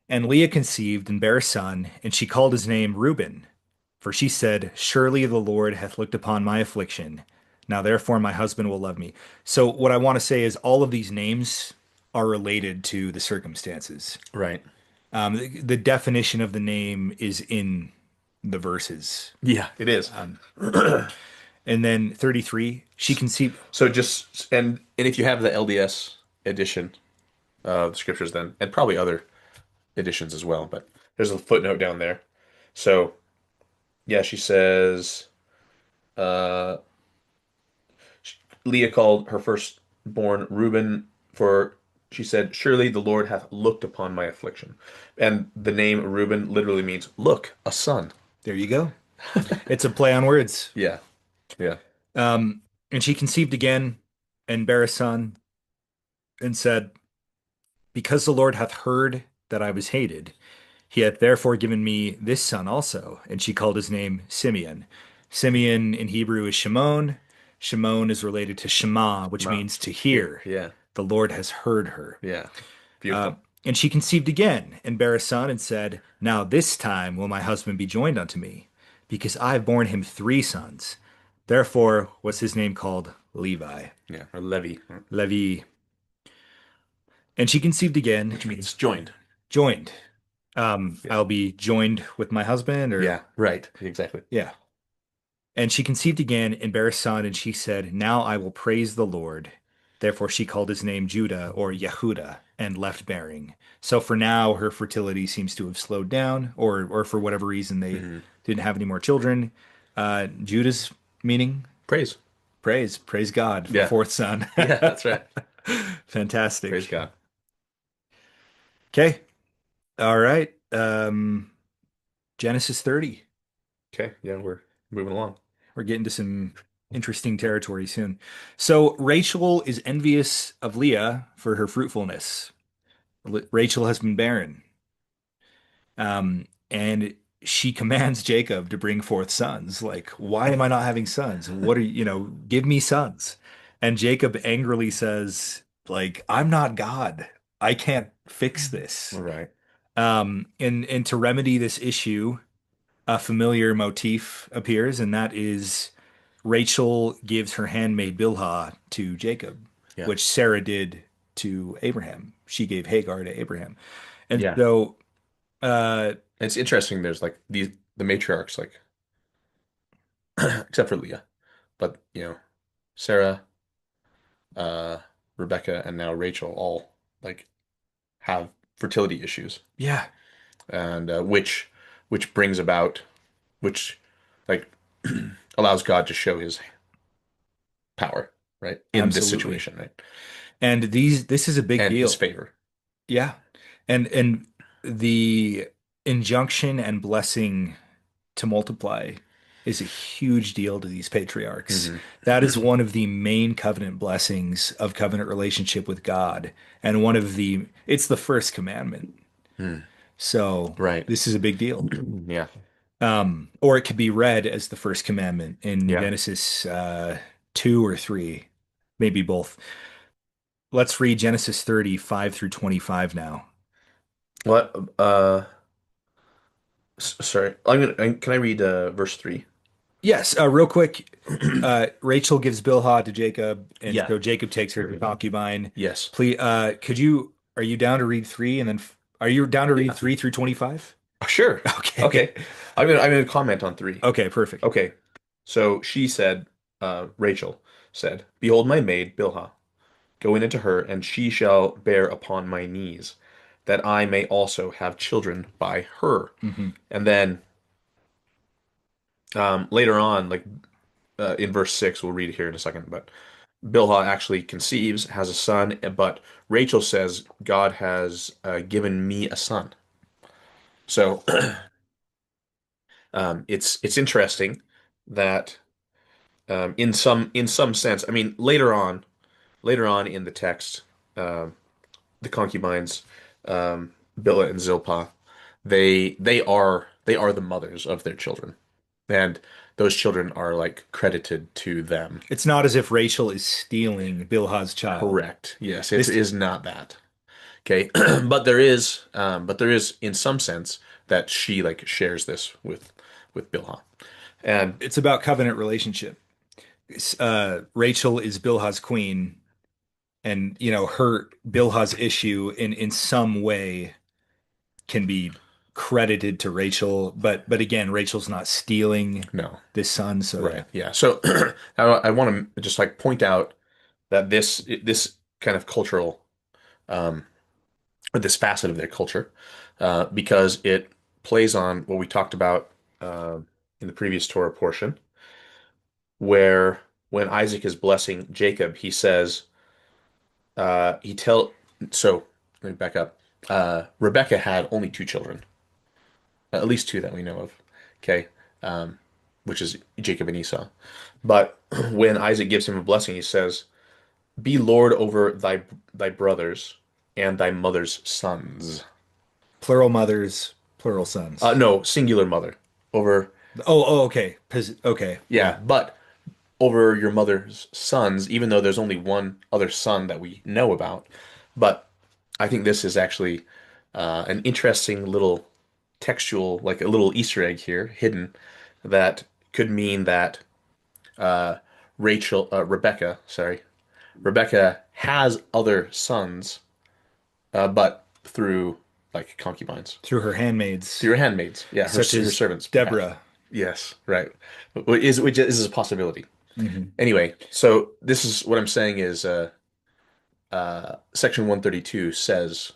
And Leah conceived and bare a son, and she called his name Reuben. For she said, Surely the Lord hath looked upon my affliction. Now therefore my husband will love me. So what I want to say is all of these names are related to the circumstances. Right. The definition of the name is in the verses. Yeah, it is. Um, and then 33, she conceived. So just and if you have the LDS edition of the scriptures, then and probably other editions as well, but there's a footnote down there. So yeah, she says uh, Leah called her firstborn Reuben, for She said, "Surely the Lord hath looked upon my affliction." And the name Reuben literally means, "Look, a son." There you go. It's a play on words. Yeah. Yeah. Um, and she conceived again and bare a son and said, because the Lord hath heard that I was hated, he hath therefore given me this son also. And she called his name Simeon. Simeon in Hebrew is Shimon. Shimon is related to Shema, which Ma. means to Here. hear. Yeah. The Lord has heard her. Yeah. Uh, Beautiful. and she conceived again and bare a son and said, now this time will my husband be joined unto me, because I have borne him three sons. Therefore was his name called Levi. Yeah. Or Levi, Levi. And she conceived again, which means joined. joined. Yeah. I'll be joined with my husband, or Yeah. Right. Exactly. yeah. And she conceived again and bare a son, and she said, now I will praise the Lord. Therefore she called his name Judah or Yehuda and left bearing. So for now, her fertility seems to have slowed down, or for whatever reason they Hmm. didn't have any more children. Judah's meaning Praise. praise God for Yeah. fourth son. Yeah. That's right. Praise Fantastic. God. Okay. All right. Genesis 30. Okay. Yeah. We're moving along. We're getting to some interesting territory soon. So Rachel is envious of Leah for her fruitfulness. Rachel has been barren. And she commands Jacob to bring forth sons. Like, why am I not having sons? What are give me sons. And Jacob angrily says, like, I'm not God. I can't fix All this. right. And to remedy this issue, a familiar motif appears, and that is Rachel gives her handmaid Bilhah to Jacob, Yeah. which Sarah did to Abraham. She gave Hagar to Abraham. And Yeah. so, uh, It's interesting. There's like the matriarchs, like except for Leah, but Sarah, uh, Rebecca, and now Rachel all like have fertility issues, yeah, and which brings about which like allows God to show His power, right, in this absolutely. situation, right, And this is a big and His deal. favor. Yeah. And the injunction and blessing to multiply is a huge deal to these patriarchs. Hmm. That is one of the main covenant blessings of covenant relationship with God. And it's the first commandment. So Right. this is a big deal. Yeah. Or it could be read as the first commandment in Yeah. Genesis 2 or 3, maybe both. Let's read Genesis 35 through 25 now. What? Sorry. Can I read verse 3? Yes, real quick. Rachel gives Bilhah to Jacob, and Yeah. so Jacob takes her concubine. Yes. Please, are you down to read three and then, are you down to read Yeah. 3 through 25? Sure. Okay. Okay. I'm gonna comment on 3. Okay, perfect. Okay. So she said, Rachel said, "Behold my maid Bilhah, go in unto her, and she shall bear upon my knees, that I may also have children by her." Hmm. And then later on, like in verse 6, we'll read it here in a second, but Bilhah actually conceives, has a son, but Rachel says, God has given me a son. So it's interesting that in some sense, I mean, later on in the text, um, the concubines, Bilhah and Zilpah, they are the mothers of their children, and those children are like credited to them. It's not as if Rachel is stealing Bilhah's child. Correct. Yes, it This is not that. Okay, but there is in some sense that she like shares this with Bilhah, and it's about covenant relationship. Rachel is Bilhah's queen, and her Bilhah's issue in some way can be credited to Rachel, but again, Rachel's not stealing no, this son, so yeah. right, yeah. So I want to just like point out that this kind of cultural um, or this facet of their culture, because it plays on what we talked about uh, in the previous Torah portion, where when Isaac is blessing Jacob, he says, he tell So let me back up. Rebecca had only two children, at least two that we know of. Okay, um, which is Jacob and Esau. But when Isaac gives him a blessing, he says, "Be Lord over thy brothers and thy mother's sons." Plural mothers, plural sons. No, singular mother over. Okay. Okay. Yeah, Yeah. but over your mother's sons, even though there's only one other son that we know about. But I think this is actually an interesting little textual, like a little Easter egg here, hidden, that could mean that uh, Rebecca has other sons, but through like concubines, Through her handmaids, through her handmaids, yeah, such her as servants, perhaps. Deborah. Yes, right. Which is a possibility. Hmm. Anyway, so this is what I'm saying is Section 132 says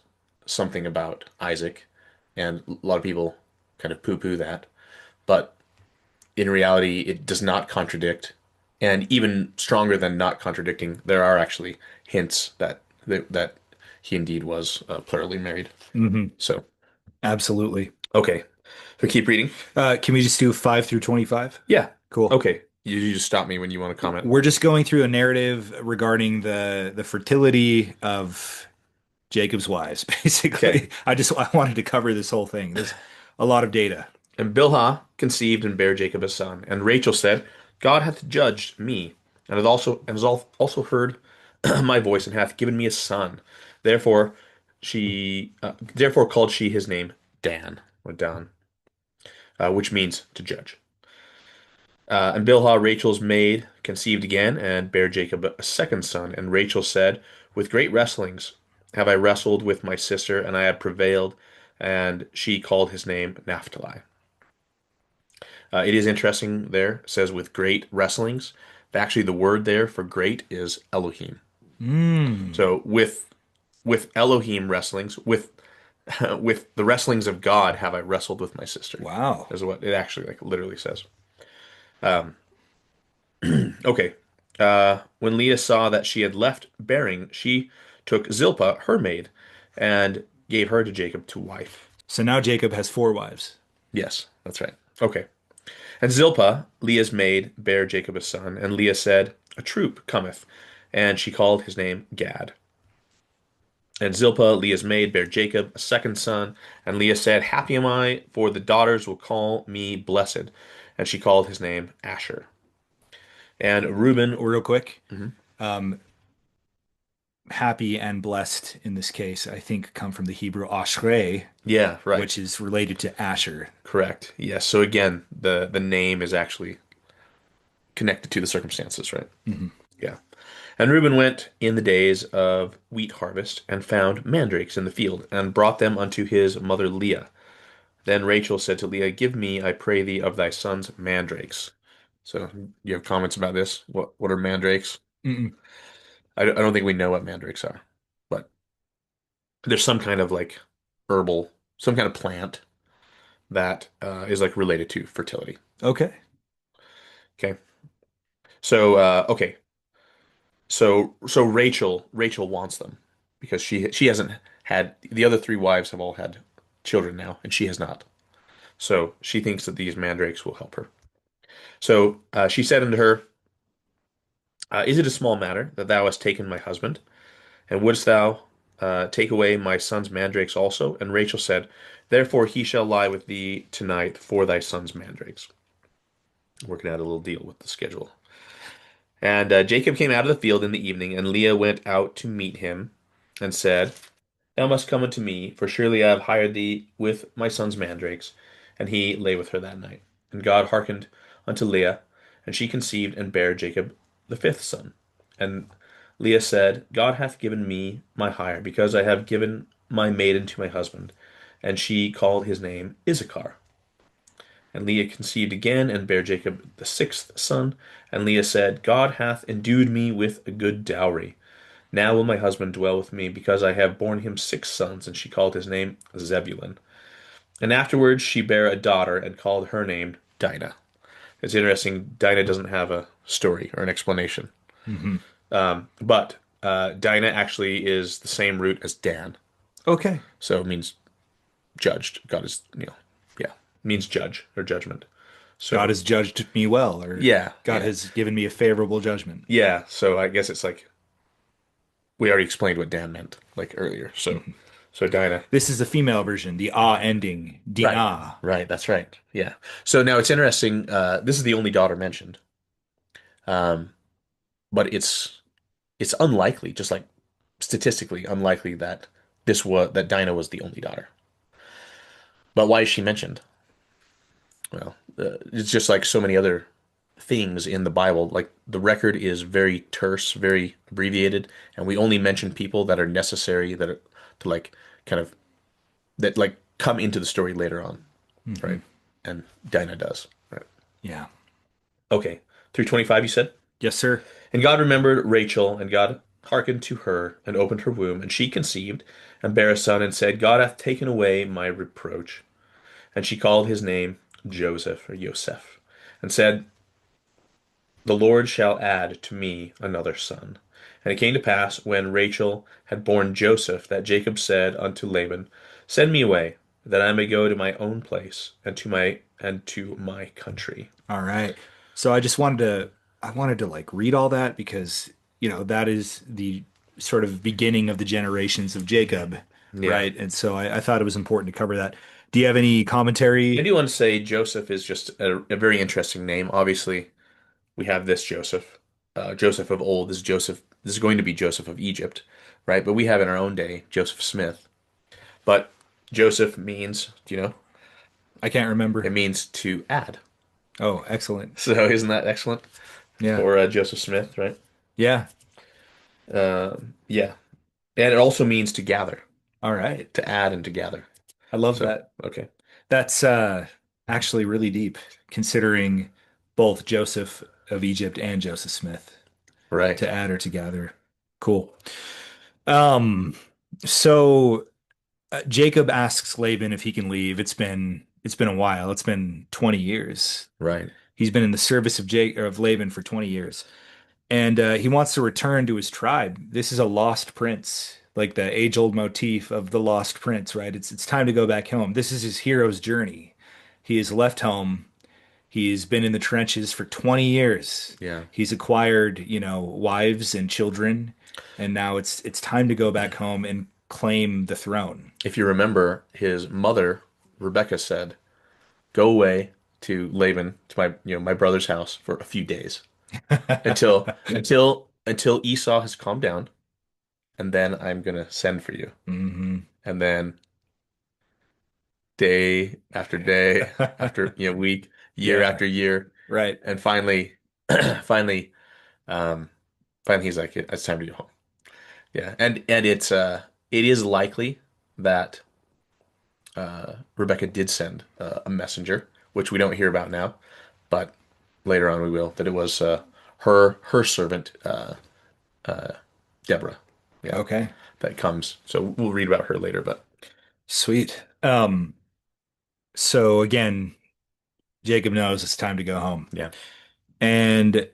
something about Isaac, and a lot of people kind of poo-poo that, but in reality, it does not contradict. And even stronger than not contradicting, there are actually hints that he indeed was plurally married. Hmm. So, Absolutely. okay, so keep reading. Can we just do 5 through 25? Yeah, Cool. okay. You just stop me when you want to comment. We're just going through a narrative regarding the fertility of Jacob's wives, Okay. basically. I wanted to cover this whole thing. There's a lot of data. And Bilhah conceived and bare Jacob a son. And Rachel said, God hath judged me, and has also heard my voice, and hath given me a son. Therefore therefore called she his name Dan, or Dan, which means to judge. And Bilhah, Rachel's maid, conceived again, and bare Jacob a second son. And Rachel said, with great wrestlings have I wrestled with my sister, and I have prevailed. And she called his name Naphtali. It is interesting there. It says with great wrestlings. Actually, the word there for great is Elohim. Mm. So with Elohim wrestlings, with with the wrestlings of God have I wrestled with my sister. Wow. Is what it actually like literally says. Um, okay. When Leah saw that she had left bearing, she took Zilpah, her maid, and gave her to Jacob to wife. So now Jacob has four wives. Yes, that's right. Okay. And Zilpah, Leah's maid, bare Jacob a son, and Leah said, a troop cometh, and she called his name Gad. And Zilpah, Leah's maid, bare Jacob a second son, and Leah said, happy am I, for the daughters will call me blessed. And she called his name Asher. And Reuben, Real quick. mhm. Um, Happy and blessed in this case, I think, come from the Hebrew ashrei, Yeah, right, which is related to Asher. correct. Yes. So again, the name is actually connected to the circumstances, right? Hmm. Yeah. And Reuben went in the days of wheat harvest, and found mandrakes in the field, and brought them unto his mother Leah. Then Rachel said to Leah, give me, I pray thee, of thy son's mandrakes. So you have comments about this? What are mandrakes? Mm-mm. I don't think we know what mandrakes are, but there's some kind of like herbal, some kind of plant that is like related to fertility. Okay. Okay. So okay. So Rachel wants them because she hasn't had the other three wives have all had children now, and she has not. So she thinks that these mandrakes will help her. So she said unto her, is it a small matter that thou hast taken my husband? And wouldst thou take away my son's mandrakes also? And Rachel said, therefore he shall lie with thee tonight for thy son's mandrakes. Working out a little deal with the schedule. And Jacob came out of the field in the evening, and Leah went out to meet him, and said, thou must come unto me, for surely I have hired thee with my son's mandrakes. And he lay with her that night. And God hearkened unto Leah, and she conceived and bare Jacob the fifth son. And Leah said, God hath given me my hire, because I have given my maiden to my husband. And she called his name Issachar. And Leah conceived again, and bare Jacob the sixth son. And Leah said, God hath endued me with a good dowry. Now will my husband dwell with me, because I have borne him six sons. And she called his name Zebulun. And afterwards she bare a daughter, and called her name Dinah. It's interesting, Dinah doesn't have a story or an explanation. Hmm. But Dinah actually is the same root as Dan, Okay. so it means judged. God is, yeah, means judge or judgment. God So has judged me well, or yeah, God yeah, has given me a favorable judgment. yeah. So I guess it's like we already explained what Dan meant like earlier. So Dinah. This is the female version, the ah ending, Right. dinah. Right, that's right. Yeah. So now it's interesting. This is the only daughter mentioned, um, but it's unlikely, just like statistically unlikely that Dinah was the only daughter. But why is she mentioned? Well, it's just like so many other things in the Bible. Like the record is very terse, very abbreviated, and we only mention people that are necessary that are to like kind of that like come into the story later on, Hmm. right? And Dinah does, right? Yeah. Okay, 325, you said? Yes, sir. And God remembered Rachel, and God hearkened to her, and opened her womb, and she conceived, and bare a son, and said, God hath taken away my reproach. And she called his name Joseph, or Yosef, and said, The Lord shall add to me another son. And it came to pass, when Rachel had borne Joseph, that Jacob said unto Laban, Send me away, that I may go to my own place, and to my country. All right. So I wanted to like read all that because, that is the sort of beginning of the generations of Jacob, Yeah. right? And so I thought it was important to cover that. Do you have any I commentary? do want to say Joseph is just a very interesting name. Obviously, we have this Joseph. Joseph of old is Joseph. This is going to be Joseph of Egypt, right? But we have in our own day Joseph Smith. But Joseph means, do you know, I can't it remember. means to add. Oh, excellent. So isn't that excellent Yeah. for Joseph Smith, right? Yeah. Yeah. And it also means to gather, All right. to add and to gather. I love So, that. okay. That's actually really deep, considering both Joseph of Egypt and Joseph Smith Right. to add or to gather. Cool. Um, so Jacob asks Laban if he can leave. It's been a while. It's been 20 years. Right. He's been in the service of Laban for 20 years. And he wants to return to his tribe. This is a lost prince, like the age-old motif of the lost prince, right? It's time to go back home. This is his hero's journey. He has left home. He's been in the trenches for 20 years. Yeah. He's acquired, wives and children, and now it's time to go back home and claim the throne. If you remember, his mother, Rebecca, said, Go away to Laban, to my brother's house for a few days until Esau has calmed down, and then I'm gonna send for you. Hmm. And then day after day after week, year Yeah, after year, right. and finally, finally, um, finally he's like, it's time to go home. Yeah, and it is likely that Rebecca did send a messenger, which we don't hear about now, but later on we will. That it was her servant Deborah. Yeah, Okay. that comes. So we'll read about her later. But Sweet. So again, Jacob knows it's time to go home. yeah, And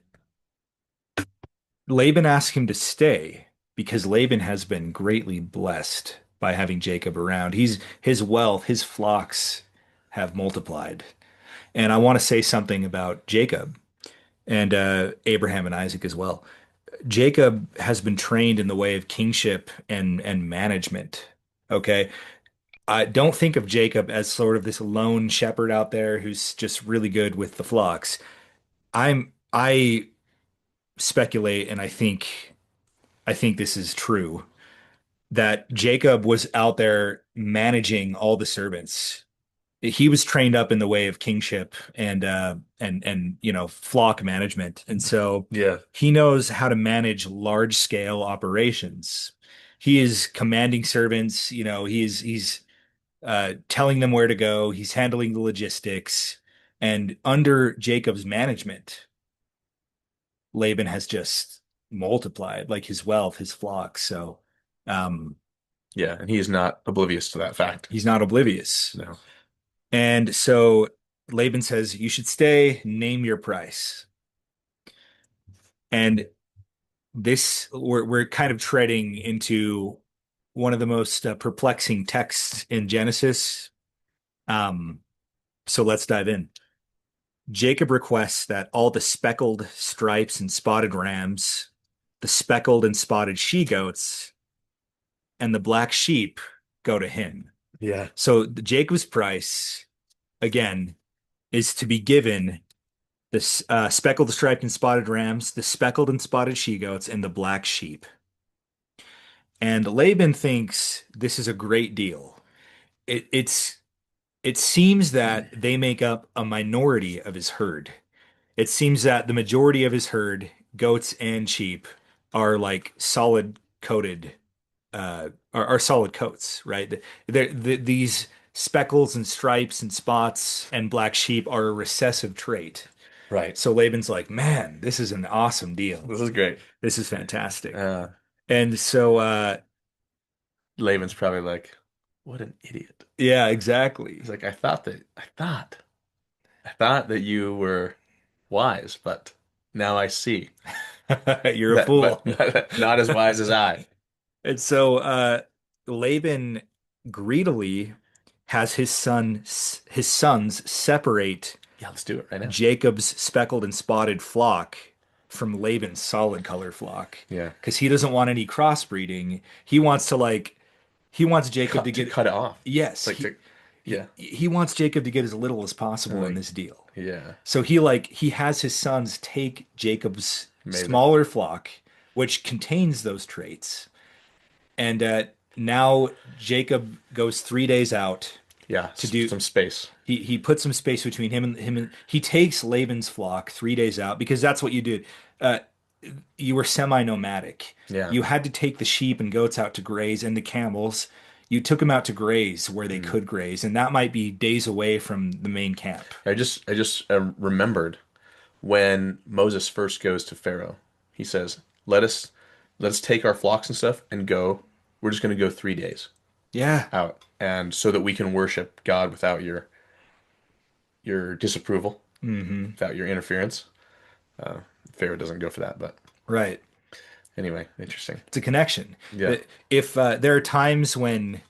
Laban asks him to stay because Laban has been greatly blessed by having Jacob around. His wealth, his flocks have multiplied. And I want to say something about Jacob and Abraham and Isaac as well. Jacob has been trained in the way of kingship and management. Okay. I don't think of Jacob as sort of this lone shepherd out there who's just really good with the flocks. I speculate and I think this is true that Jacob was out there managing all the servants. He was trained up in the way of kingship and flock management. And so yeah, he knows how to manage large scale operations. He is commanding servants, he's telling them where to go, he's handling the logistics. And under Jacob's management, Laban has just multiplied like his wealth, his flocks. So um, yeah, and he is not oblivious to that fact. he's not oblivious. No. And so Laban says, You should stay, name your price. And this we're kind of treading into one of the most perplexing texts in Genesis. Um, so let's dive in. Jacob requests that all the speckled stripes and spotted rams, the speckled and spotted she goats, and the black sheep go to him. Yeah. So Jacob's price, again, is to be given the speckled, striped, and spotted rams, the speckled and spotted she goats, and the black sheep. And Laban thinks this is a great deal. It's it seems that they make up a minority of his herd. It seems that the majority of his herd, goats and sheep, are like solid coated, are solid coats, right? These speckles and stripes and spots and black sheep are a recessive trait. Right. So Laban's like, man, this is an awesome deal. This is great. This is fantastic. Uh, And so, Laban's probably like, what an idiot. yeah, exactly. He's like, I thought that you were wise, but now I see You're a that, fool. but not as wise as I. And so Laban greedily has his sons separate Yeah, let's do it right now. Jacob's speckled and spotted flock from Laban's solid color flock Yeah. because he doesn't want any crossbreeding. He wants Jacob to To get cut it off. yes, Like to, yeah. he wants Jacob to get as little as And possible in like, this deal. yeah. So he has his sons take Jacob's Amazing. smaller flock, which contains those traits, and now Jacob goes 3 days out Yeah. to do. Some space. He puts some space between him and he takes Laban's flock 3 days out because that's what you did. Uh, you were semi-nomadic. Yeah. You had to take the sheep and goats out to graze and the camels. You took them out to graze where they Mm. could graze, and that might be days away from the main camp. I just remembered when Moses first goes to Pharaoh. He says, let us take our flocks and stuff and go. We're just going to go 3 days Yeah. out, and so that we can worship God without your disapproval, Hmm. without your interference. Uh, Pharaoh doesn't go for that, but Right. anyway, interesting. It's a connection. Yeah. If there are times when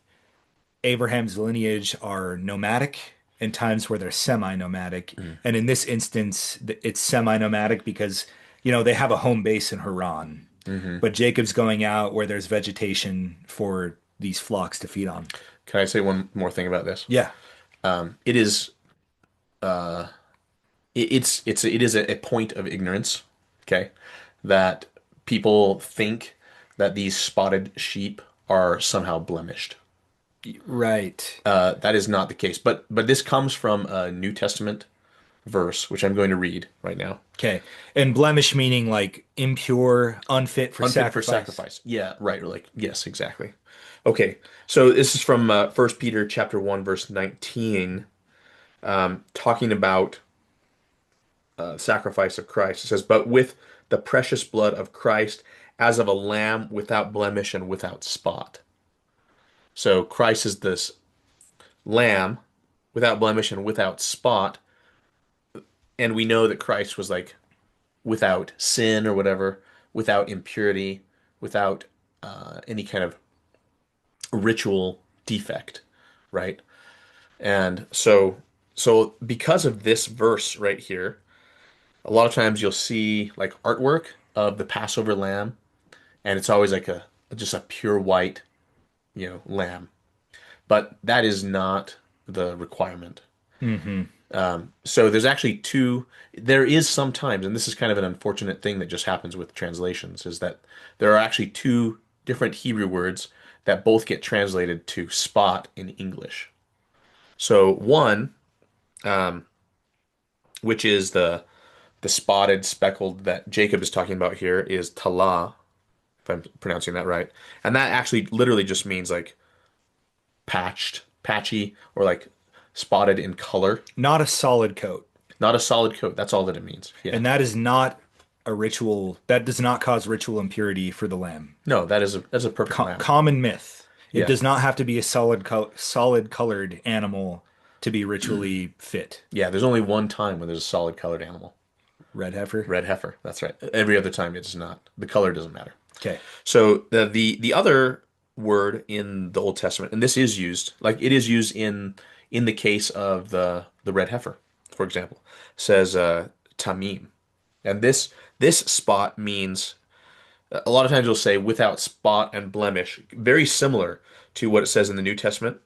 Abraham's lineage are nomadic and times where they're semi-nomadic, Mm. and in this instance, it's semi-nomadic because they have a home base in Haran, Hmm. but Jacob's going out where there's vegetation for these flocks to feed on. Can I say one more thing about this? Yeah. It is uh, it is a point of ignorance, okay, that people think that these spotted sheep are somehow blemished. Right. That is not the case. But this comes from a New Testament verse, which I'm going to read right now. Okay. And blemish meaning like impure, unfit for Unfit for sacrifice. sacrifice. Yeah, right. Like yes, exactly. Okay, so this is from 1 Peter chapter 1 verse 19, talking about sacrifice of Christ. It says, "But with the precious blood of Christ, as of a lamb without blemish and without spot." So Christ is this lamb without blemish and without spot, and we know that Christ was like without sin or whatever, without impurity, without any kind of ritual defect, right? And so because of this verse right here, a lot of times you'll see like artwork of the Passover lamb, and it's always like a just a pure white, lamb. But that is not the requirement. Hmm. So there's actually there is sometimes, and this is kind of an unfortunate thing that just happens with translations, is that there are actually two different Hebrew words that both get translated to spot in English. So one, um, which is the spotted, speckled that Jacob is talking about here, is talah, if I'm pronouncing that right. And that actually literally just means like patched, patchy, or like spotted in color. Not a solid coat. Not a solid coat. That's all that it means. Yeah. And that is not a ritual, that does not cause ritual impurity for the lamb. No, that's a perfect lamb. Common myth. It Yeah. does not have to be a solid colored animal to be ritually fit. Yeah, there's only one time when there's a solid colored animal. Red heifer. Red heifer. That's right. Every other time it does not. The color doesn't matter. Okay. So the other word in the Old Testament, and this is used, like it is used in the case of the red heifer, for example, says tamim. And this spot means a lot of times you'll say without spot and blemish, very similar to what it says in the New Testament,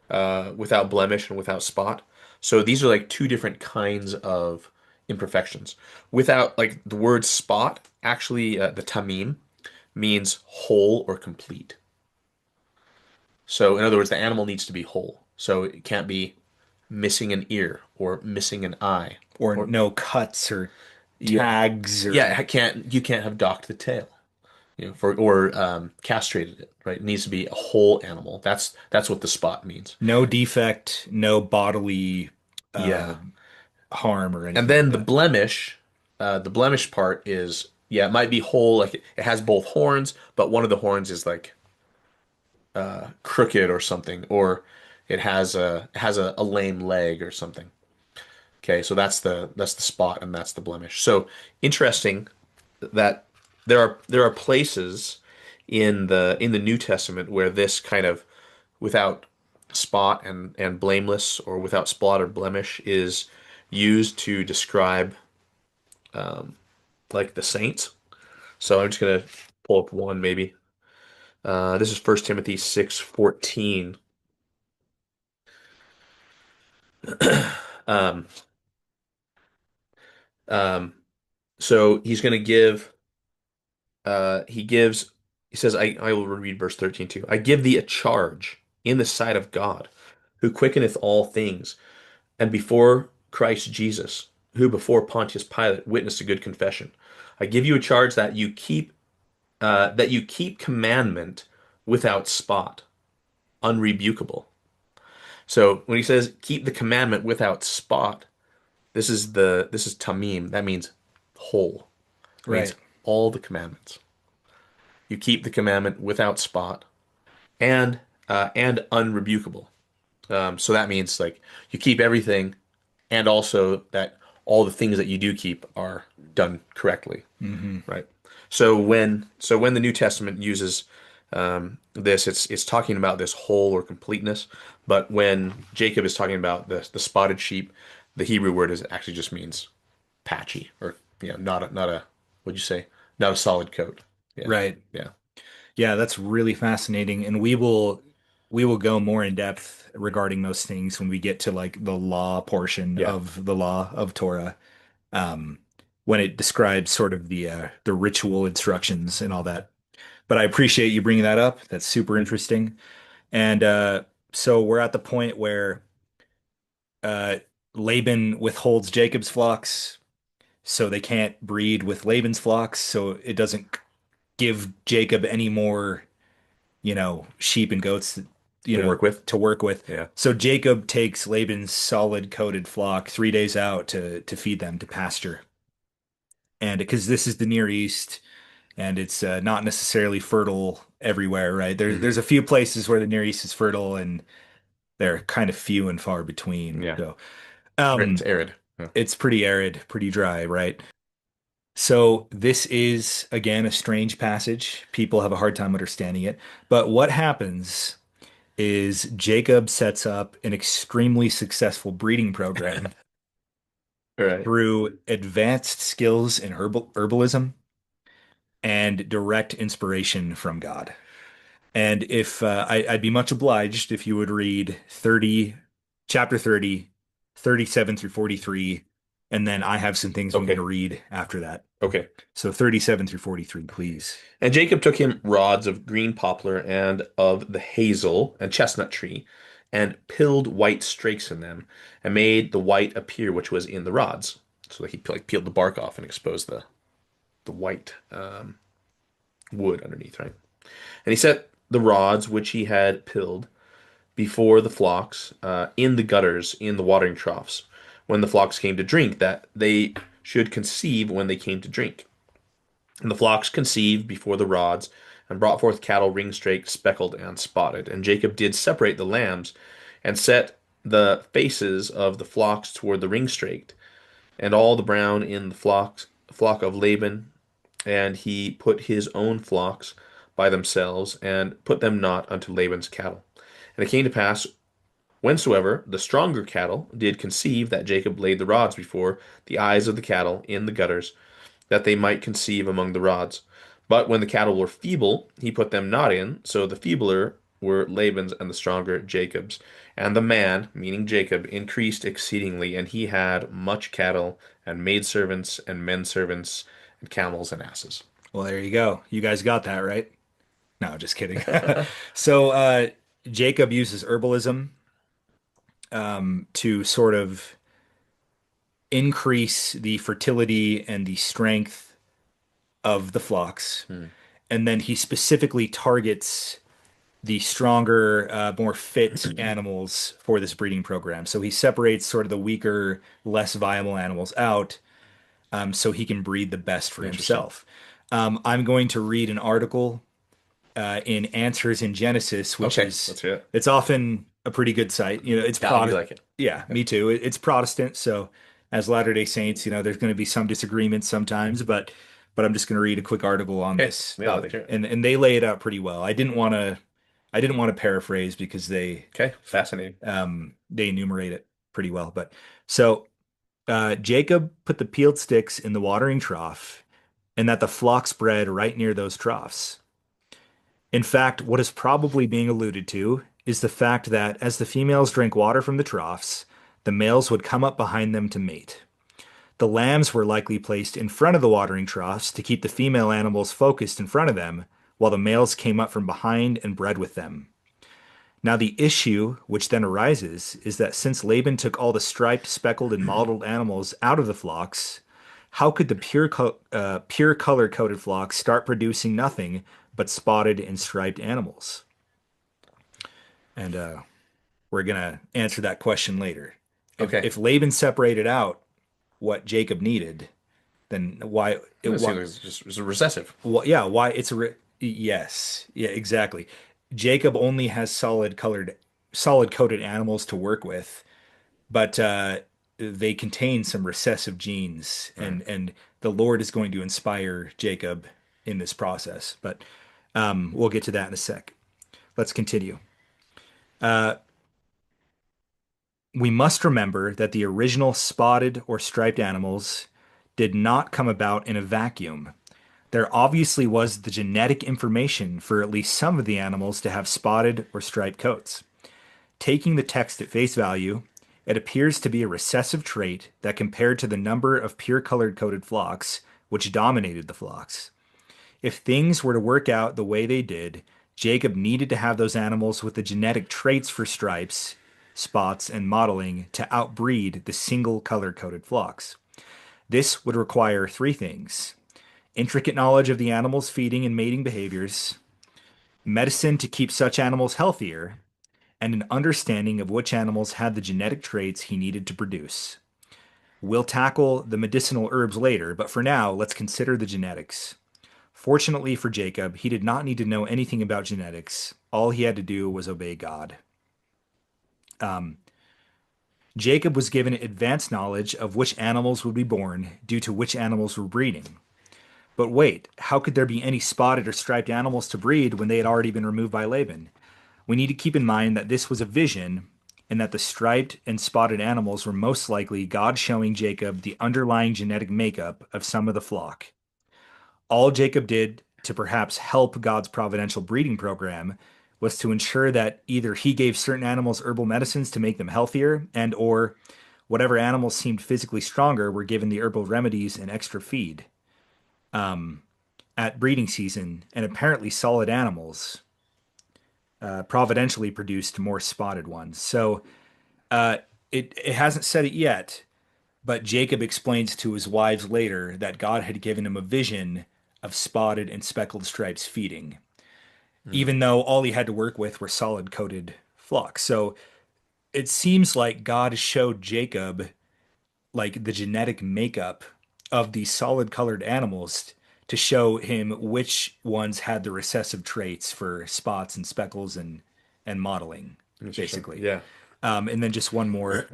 without blemish and without spot. So these are like two different kinds of imperfections. Without like the word spot, actually the tamim means whole or complete. So in other words, the animal needs to be whole. So it can't be missing an ear or missing an eye Or or no cuts or yeah, tags or yeah, it can't you can't have docked the tail, for or castrated it, right? It needs to be a whole animal. That's what the spot means. no defect, no bodily uh, Yeah. harm or And anything like then that. the blemish part is, yeah, it might be whole, like it has both horns, but one of the horns is like crooked or something, or it has a lame leg or something. Okay, so that's the spot and that's the blemish. So interesting that there are places in the New Testament where this kind of without spot and blameless or without spot or blemish is used to describe like the saints. So I'm just gonna pull up one maybe. This is First Timothy 6:14. Um, um, so he's gonna give he gives he says I will read verse 13 too. I give thee a charge in the sight of God, who quickeneth all things, and before Christ Jesus, who before Pontius Pilate witnessed a good confession. I give you a charge that you keep commandment without spot, unrebukable. So when he says keep the commandment without spot, this is tamim. That means whole. It means Right. all the commandments. You keep the commandment without spot and unrebukable. So that means like you keep everything, and also that all the things that you do keep are done correctly, Hmm. right? So when the New Testament uses this, it's talking about this whole or completeness. But when Jacob is talking about the spotted sheep, the Hebrew word is actually just means patchy, or not a what'd you say? Not a solid coat. Yeah, Right. yeah, Yeah, that's really fascinating, and we will go more in depth regarding those things when we get to like the law portion yeah. of the law of Torah, um, when it describes sort of the ritual instructions and all that. But I appreciate you bringing that up. That's super interesting. And so we're at the point where uh, Laban withholds Jacob's flocks, so they can't breed with Laban's flocks, so it doesn't give Jacob any more, sheep and goats, To work with. to work with. Yeah. So Jacob takes Laban's solid coated flock 3 days out to feed them to pasture. And because this is the Near East and it's not necessarily fertile everywhere, right? Mhm. There's a few places where the Near East is fertile and they're kind of few and far between. Yeah. So It's um, arid. Yeah. it's pretty arid, pretty dry, right? So this is again a strange passage. People have a hard time understanding it. But what happens is Jacob sets up an extremely successful breeding program All right. through advanced skills in herbalism and direct inspiration from God. And if I'd be much obliged if you would read chapter 30, 37 through 43, and then I have some things I'm going to Okay. read after that. Okay. So 37 through 43, please. And Jacob took him rods of green poplar and of the hazel and chestnut tree, and pilled white strakes in them, and made the white appear which was in the rods. So that he like peeled the bark off and exposed the white wood underneath, right? And he set the rods which he had pilled before the flocks in the gutters in the watering troughs, when the flocks came to drink, that they should conceive when they came to drink. And the flocks conceived before the rods, and brought forth cattle ring-straked, speckled, and spotted. And Jacob did separate the lambs, and set the faces of the flocks toward the ring-straked, and all the brown in the flock of Laban, and he put his own flocks by themselves, and put them not unto Laban's cattle. And it came to pass, whensoever the stronger cattle did conceive, that Jacob laid the rods before the eyes of the cattle in the gutters, that they might conceive among the rods. But when the cattle were feeble, he put them not in, so the feebler were Laban's and the stronger Jacob's. And the man, meaning Jacob, increased exceedingly, and he had much cattle, and maidservants, and men servants, and camels and asses. Well, there you go. You guys got that right. No, just kidding. So, Jacob uses herbalism to sort of increase the fertility and the strength of the flocks. Hmm. And then he specifically targets the stronger, more fit animals for this breeding program. So he separates sort of the weaker, less viable animals out, so he can breed the best for Interesting. himself. I'm going to read an article in Answers in Genesis, which Okay, is let's hear it. it's often a pretty good site. You know, it's Yeah, I do Protestant. like it. Yeah, Yeah. me too. It's Protestant, so as Latter-day Saints, there's going to be some disagreements sometimes, but I'm just going to read a quick article on Okay, this yeah, let's topic, hear it. and they lay it out pretty well. I didn't want to paraphrase because Okay, fascinating. they enumerate it pretty well. But so Jacob put the peeled sticks in the watering trough, and that the flocks bred right near those troughs. In fact, what is probably being alluded to is the fact that as the females drank water from the troughs, the males would come up behind them to mate. The lambs were likely placed in front of the watering troughs to keep the female animals focused in front of them, while the males came up from behind and bred with them. Now, the issue which then arises is that since Laban took all the striped, speckled, and mottled animals out of the flocks, how could the pure color-coded flocks start producing nothing but spotted and striped animals? And we're gonna answer that question later. If Okay. if Laban separated out what Jacob needed, then why it It seems what like it's recessive. yeah, why it's a yes, yeah, exactly. Jacob only has solid coated animals to work with, but they contain some recessive genes, Right. and the Lord is going to inspire Jacob in this process. But we'll get to that in a sec. Let's continue. Uh, we must remember that the original spotted or striped animals did not come about in a vacuum. There obviously was the genetic information for at least some of the animals to have spotted or striped coats. Taking the text at face value, it appears to be a recessive trait that compared to the number of pure colored coated flocks, which dominated the flocks. If things were to work out the way they did, Jacob needed to have those animals with the genetic traits for stripes, spots, and mottling to outbreed the single color coated flocks. This would require three things: intricate knowledge of the animal's feeding and mating behaviors, medicine to keep such animals healthier, and an understanding of which animals had the genetic traits he needed to produce. We'll tackle the medicinal herbs later, but for now, let's consider the genetics. Fortunately for Jacob, he did not need to know anything about genetics. All he had to do was obey God. Um, Jacob was given advanced knowledge of which animals would be born due to which animals were breeding. But wait, how could there be any spotted or striped animals to breed when they had already been removed by Laban? We need to keep in mind that this was a vision and that the striped and spotted animals were most likely God showing Jacob the underlying genetic makeup of some of the flock. All Jacob did to perhaps help God's providential breeding program was to ensure that either he gave certain animals herbal medicines to make them healthier and or whatever animals seemed physically stronger were given the herbal remedies and extra feed at breeding season, and apparently solid animals providentially produced more spotted ones. So uh, it hasn't said it yet, but Jacob explains to his wives later that God had given him a vision of spotted and speckled stripes feeding, Hmm. even though all he had to work with were solid coated flocks. So it seems like God showed Jacob like the genetic makeup of these solid colored animals to show him which ones had the recessive traits for spots and speckles and modeling, Interesting. basically. Yeah. And then just one more.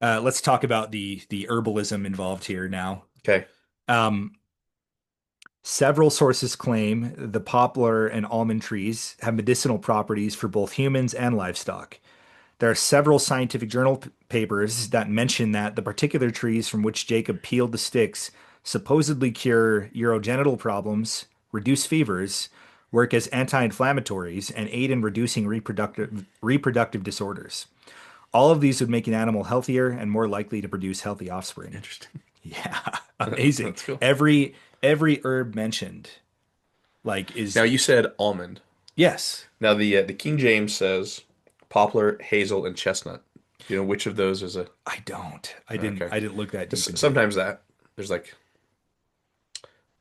Let's talk about the herbalism involved here now. Okay. Um, Several sources claim the poplar and almond trees have medicinal properties for both humans and livestock. There are several scientific journal papers that mention that the particular trees from which Jacob peeled the sticks supposedly cure urogenital problems, reduce fevers, work as anti-inflammatories, and aid in reducing reproductive disorders. All of these would make an animal healthier and more likely to produce healthy offspring. Interesting. Yeah, amazing. That's cool. Every herb mentioned, like, Now is you said almond. yes. Now the King James says poplar, hazel, and chestnut. Do you know which of those is a I don't. okay? I didn't look that deep 'Cause into it. sometimes that there's like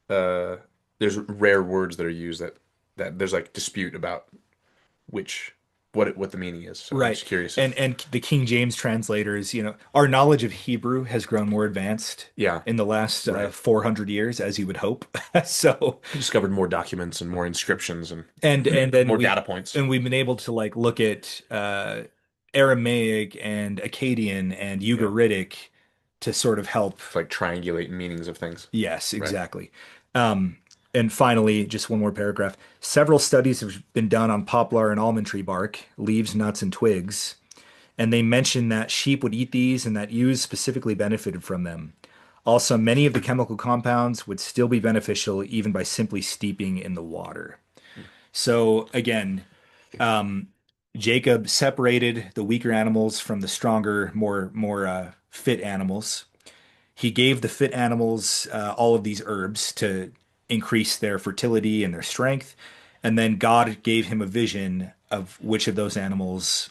uh there's rare words that are used that there's like dispute about which what the meaning is. So I'm Right. just curious if And the King James translators, our knowledge of Hebrew has grown more advanced yeah, in the last right. 400 years, as you would hope. So, We discovered more documents and more inscriptions and and then more data points. we've been able to like look at Aramaic and Akkadian and Yeah. Ugaritic to sort of help. To like triangulate meanings of things. Yes, Right. exactly. Um, and finally, just one more paragraph. Several studies have been done on poplar and almond tree bark, leaves, nuts, and twigs. And they mentioned that sheep would eat these and that ewes specifically benefited from them. Also, many of the chemical compounds would still be beneficial even by simply steeping in the water. So again, um, Jacob separated the weaker animals from the stronger, more fit animals. He gave the fit animals all of these herbs to increase their fertility and their strength. And then God gave him a vision of which of those animals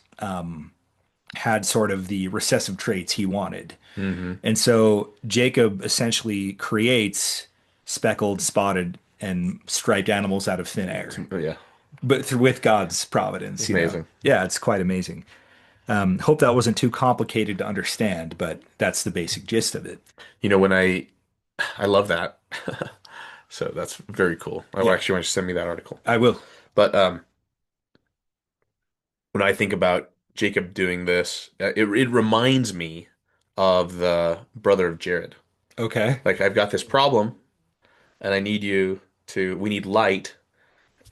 had sort of the recessive traits he wanted. Hmm. And so Jacob essentially creates speckled, spotted, and striped animals out of thin air, Yeah. but through with God's providence, Amazing. Yeah, it's quite amazing. Hope that wasn't too complicated to understand, but that's the basic gist of it. You know, when I love that. So that's very cool. I Yeah, actually want you to send me that article. I will. But when I think about Jacob doing this, it reminds me of the brother of Jared. Okay. Like I've got this problem and I need you to we need light.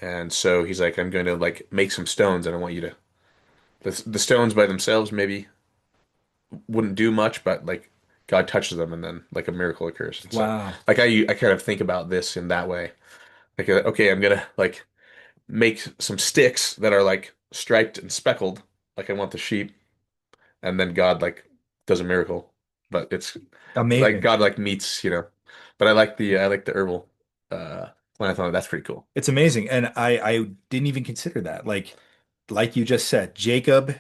And so he's like, I'm going to like make some stones and I want you to the stones by themselves maybe wouldn't do much, but like God touches them and then like a miracle occurs. And so Wow. like I kind of think about this in that way. Like okay, I'm gonna like make some sticks that are like striped and speckled, like I want the sheep, and then God like does a miracle. But it's like Amazing. God like meets, you know. But I like the herbal when I thought that's pretty cool. It's amazing. And I didn't even consider that. Like you just said, Jacob,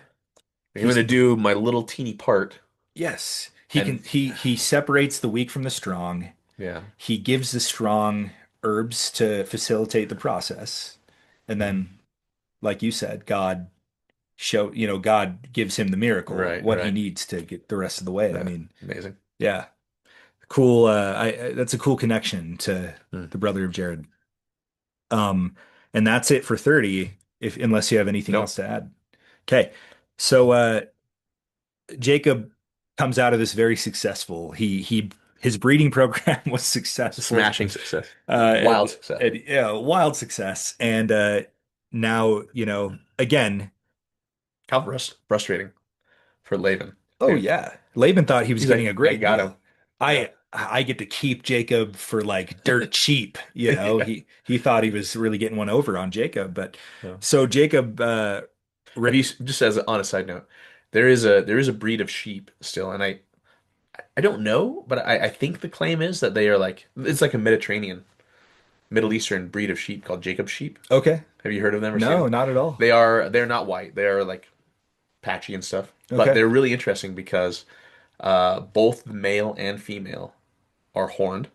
I'm gonna he's do my little teeny part yes, and he separates the weak from the strong. yeah. He gives the strong herbs to facilitate the process. And then, like you said, God gives him the miracle, Right, what he right. needs to get the rest of the way. I Yeah. mean, Amazing. yeah, cool. That's a cool connection to Hmm. the brother of Jared. Um, and that's it for 30, if unless you have anything else Nope. to add. Okay. So Jacob comes out of this very successful. His breeding program was successful. Smashing success. Uh, Wild success. yeah, wild success. And now, again, How frustrating for Laban oh too. yeah, Laban thought he was He's getting a like, I great got him. deal. Yeah. I get to keep Jacob for like dirt cheap, Yeah. He thought he was really getting one over on Jacob, but Yeah. so Jacob Have re you just as on a side note, there is a breed of sheep still, and I don't know, but I think the claim is that they are like it's like a Mediterranean, Middle Eastern breed of sheep called Jacob sheep. okay. Have you heard of them or seen No, them? not at all. They're not white. They are like patchy and stuff, but Okay. they're really interesting because both the male and female are horned,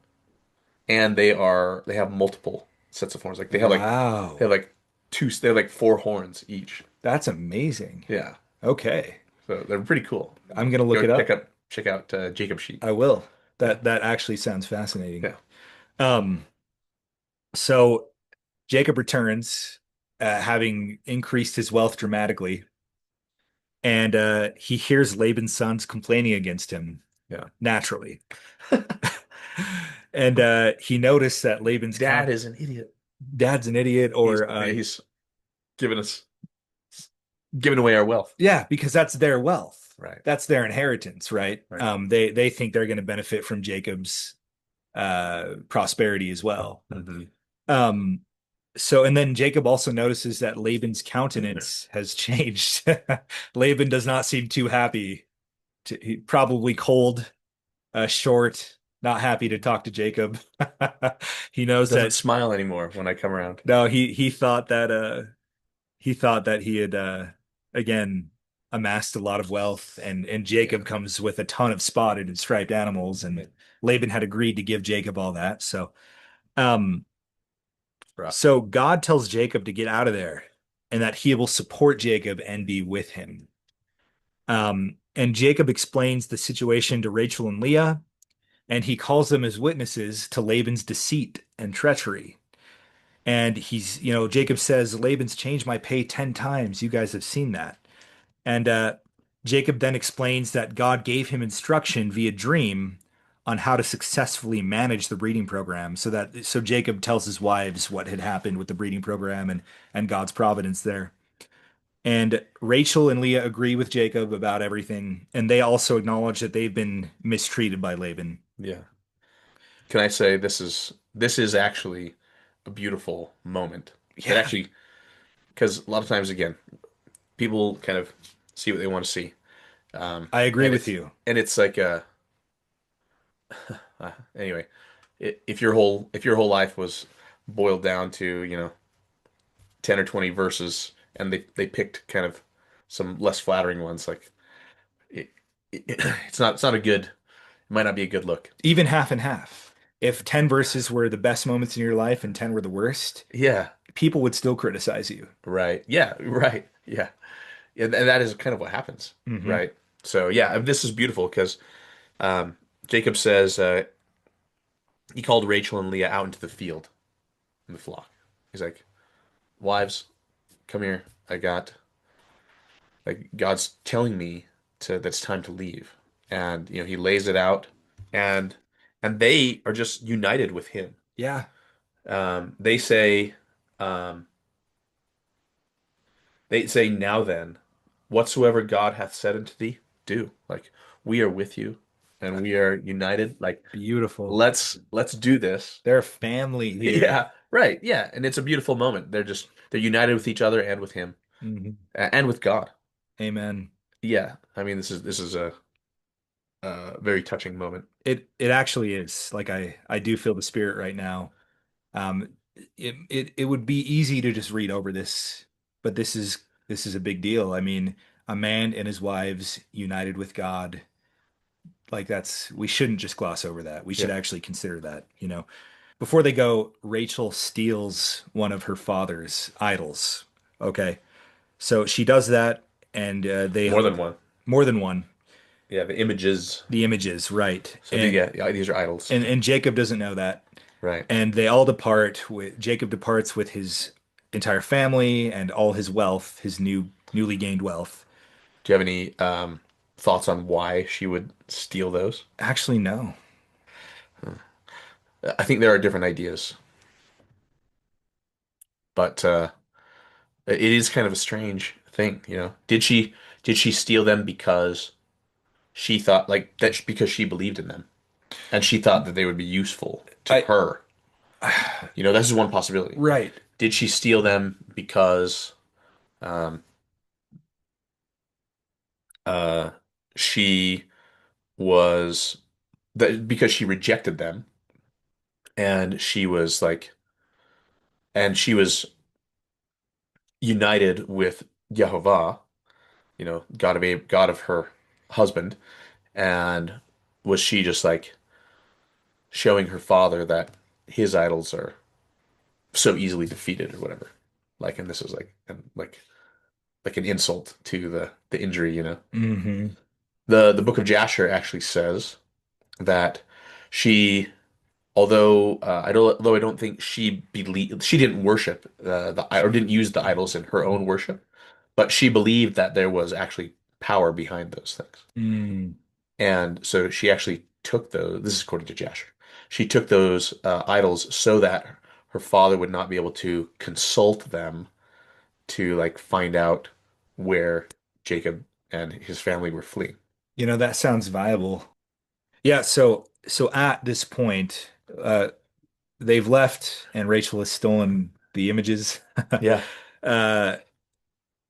and they have multiple sets of horns. Like they Wow. have like they have like four horns each. That's amazing. Yeah. Okay. So they're pretty cool. I'm gonna look Go it up. check out Jacob Sheep. I will. Yeah. That actually sounds fascinating. Yeah. Um, so Jacob returns, having increased his wealth dramatically. and he hears Laban's sons complaining against him Yeah. naturally. And he noticed that Laban's Dad count is an idiot. dad's an idiot, or He's giving us giving away our wealth. yeah, because that's their wealth. Right. That's their inheritance, right? Right. They think they're going to benefit from Jacob's prosperity as well. Hmm. Um, so, and then Jacob also notices that Laban's countenance has changed. Laban does not seem too happy. Probably cold, short, not happy to talk to Jacob. He knows Doesn't that smile anymore when I come around. no, he thought that he had again amassed a lot of wealth, and Yeah. Jacob comes with a ton of spotted and striped animals, and Laban had agreed to give Jacob all that. Um, Rough. so God tells Jacob to get out of there and that he will support Jacob and be with him. And Jacob explains the situation to Rachel and Leah, and he calls them as witnesses to Laban's deceit and treachery. And Jacob says, Laban's changed my pay 10 times. You guys have seen that. And Jacob then explains that God gave him instruction via dream on how to successfully manage the breeding program. So Jacob tells his wives what had happened with the breeding program and God's providence there. And Rachel and Leah agree with Jacob about everything, and they also acknowledge that they've been mistreated by Laban. Yeah. Can I say this is actually a beautiful moment. It Yeah, actually, because a lot of times again, people kind of see what they want to see. I agree And with it's you. like a anyway, if your whole life was boiled down to, 10 or 20 verses and they picked kind of some less flattering ones, like it, it's not a good, it might not be a good look. Even half and half. If 10 verses were the best moments in your life and 10 were the worst, Yeah, people would still criticize you. right. Yeah, right. Yeah. Yeah, and that is kind of what happens, Hmm. right? So yeah, this is beautiful because um, Jacob says he called Rachel and Leah out into the field in the flock. He's like, "Wives, come here. I got like God's telling me to that it's time to leave." And he lays it out, and they are just united with him. Yeah, They say, um, "Now then, whatsoever God hath said unto thee, do." Like, we are with you, and we are united. Like, beautiful. let's do this. They're family here. Yeah, right. Yeah, and it's a beautiful moment. They're united with each other and with him Hmm. and with God. Amen. Yeah, I mean this is a very touching moment. It actually is. Like I do feel the spirit right now. Um, it would be easy to just read over this, but this is a big deal. I mean, a man and his wives united with God, like we shouldn't just gloss over that. We should Yeah, actually consider that. Before they go, Rachel steals one of her father's idols. Okay. So she does that, and they more hope than one. more than one. Yeah, the images. The images, right? So And yeah, these are idols. and Jacob doesn't know that. Right. And they all depart with Jacob departs with his entire family and all his wealth, his newly gained wealth. Do you have any thoughts on why she would steal those? Actually, no. I think there are different ideas, but it is kind of a strange thing, you know. Did she steal them because she thought like that because she believed in them and she thought that they would be useful to I her? This is one possibility. right. Did she steal them because um uh she was that because she rejected them and she was united with Yehovah, God of her husband, and was she just like showing her father that his idols are so easily defeated or whatever? Like, and this is like an insult to the injury. Hmm. The book of Jasher actually says that she, although I don't think she didn't worship or didn't use the idols in her own worship, but she believed that there was actually power behind those things. Mm. And so she actually took those, this is according to Jasher. She took those idols so that her father would not be able to consult them to like find out where Jacob and his family were fleeing. That sounds viable. Yeah, so at this point, they've left and Rachel has stolen the images. Yeah. Uh,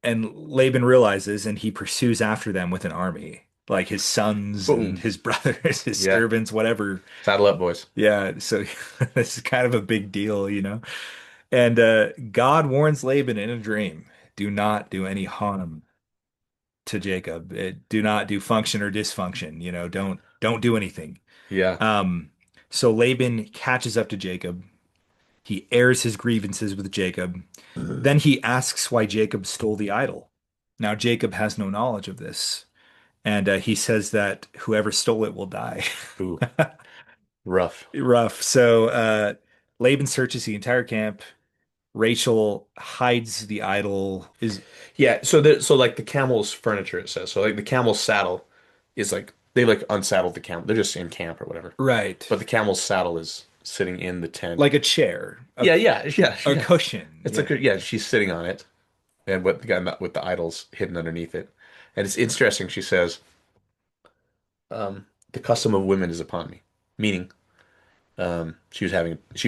and Laban realizes and he pursues after them with an army, like his sons and Boom. his brothers, his Yeah. servants, whatever. Saddle up, boys. Yeah, so this is kind of a big deal. And God warns Laban in a dream, do not do any harm to Jacob. Do not do function or dysfunction, don't do anything. Yeah. Um, so Laban catches up to Jacob. He airs his grievances with Jacob. Then he asks why Jacob stole the idol. Now, Jacob has no knowledge of this, and he says that whoever stole it will die. Ooh, rough. Rough. So Laban searches the entire camp. Rachel hides the idol. Is Yeah, so like the camel's furniture it says. So like the camel's saddle is like they like unsaddled the camel. They're just in camp or whatever. right, But the camel's saddle is sitting in the tent. like a chair, Yeah, yeah, yeah, a yeah. cushion. It's Yeah. like yeah, she's sitting on it, and what the guy with the idols hidden underneath it. And it's interesting. She says, "The custom of women is upon me," meaning she was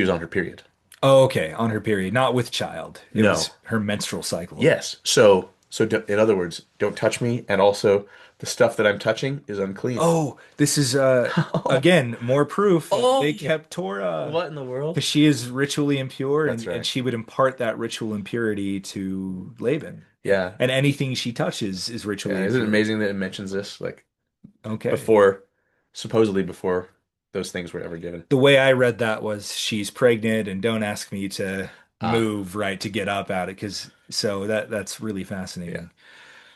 on her period. Oh, okay. On her period, not with child. It No. was her menstrual cycle. Yes. In other words, don't touch me, and also the stuff that I'm touching is unclean. Oh, this is Oh, again more proof that oh they yeah. kept Torah What in the world? because she is ritually impure That's and right. she would impart that ritual impurity to Laban. Yeah. And anything she touches is ritually Yeah. Isn't it impure. amazing that it mentions this like Okay. before, supposedly before those things were ever given? The way I read that was she's pregnant and don't ask me to Ah, move, right, to get up at it because so that's really yeah. fascinating.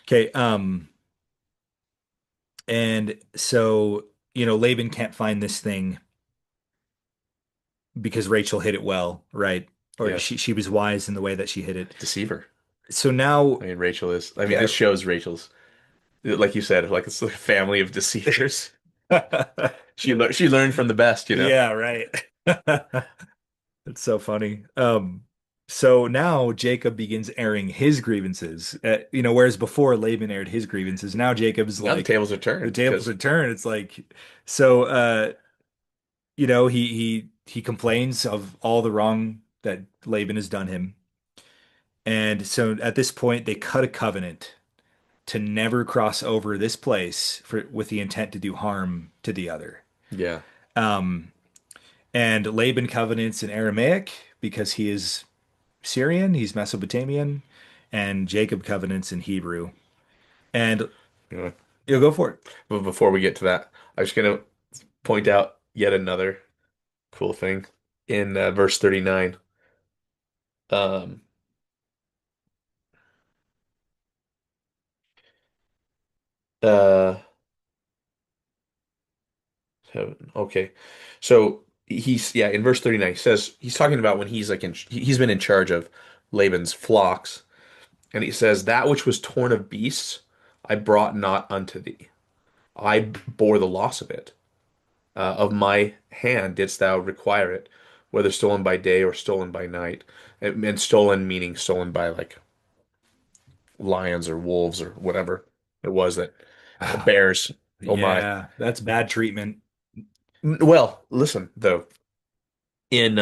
Okay, and so Laban can't find this thing because Rachel hid it well, right? Or Yes. she was wise in the way that she hid it. Deceiver. So now, I mean, Rachel is. I mean, yeah, this shows Rachel's, like you said, like it's like a family of deceivers. She learned from the best, you know. yeah, right. It's so funny. So now Jacob begins airing his grievances. Whereas before Laban aired his grievances, now Jacob's Now the like tables are the turned tables because are turned. It's like so. He complains of all the wrong that Laban has done him, and so at this point they cut a covenant to never cross over this place with the intent to do harm to the other. yeah, Um, and Laban covenants in Aramaic because he is Syrian, he's Mesopotamian, and Jacob covenants in Hebrew. And you know. you'll go for it. But before we get to that, I'm just gonna point out yet another cool thing in verse 39. Um, uh, okay, so he's yeah in verse 39 he says he's talking about when he's like he's been in charge of Laban's flocks, and he says that which was torn of beasts I brought not unto thee. I bore the loss of it. Of my hand didst thou require it, whether stolen by day or stolen by night. And stolen meaning stolen by like lions or wolves or whatever it was that, or Ah, bears. Oh my. yeah, that's bad treatment. Well, listen though, in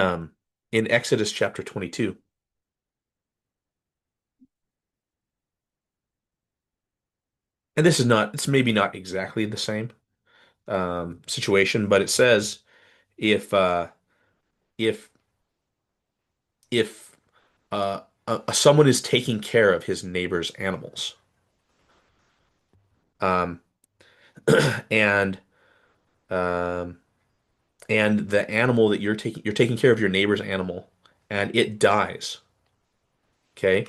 Exodus chapter 22, and this is not, it's maybe not exactly the same situation, but it says if if if someone is taking care of his neighbor's animals, um, and um, and the animal that you're taking care of your neighbor's animal, and it dies. Okay,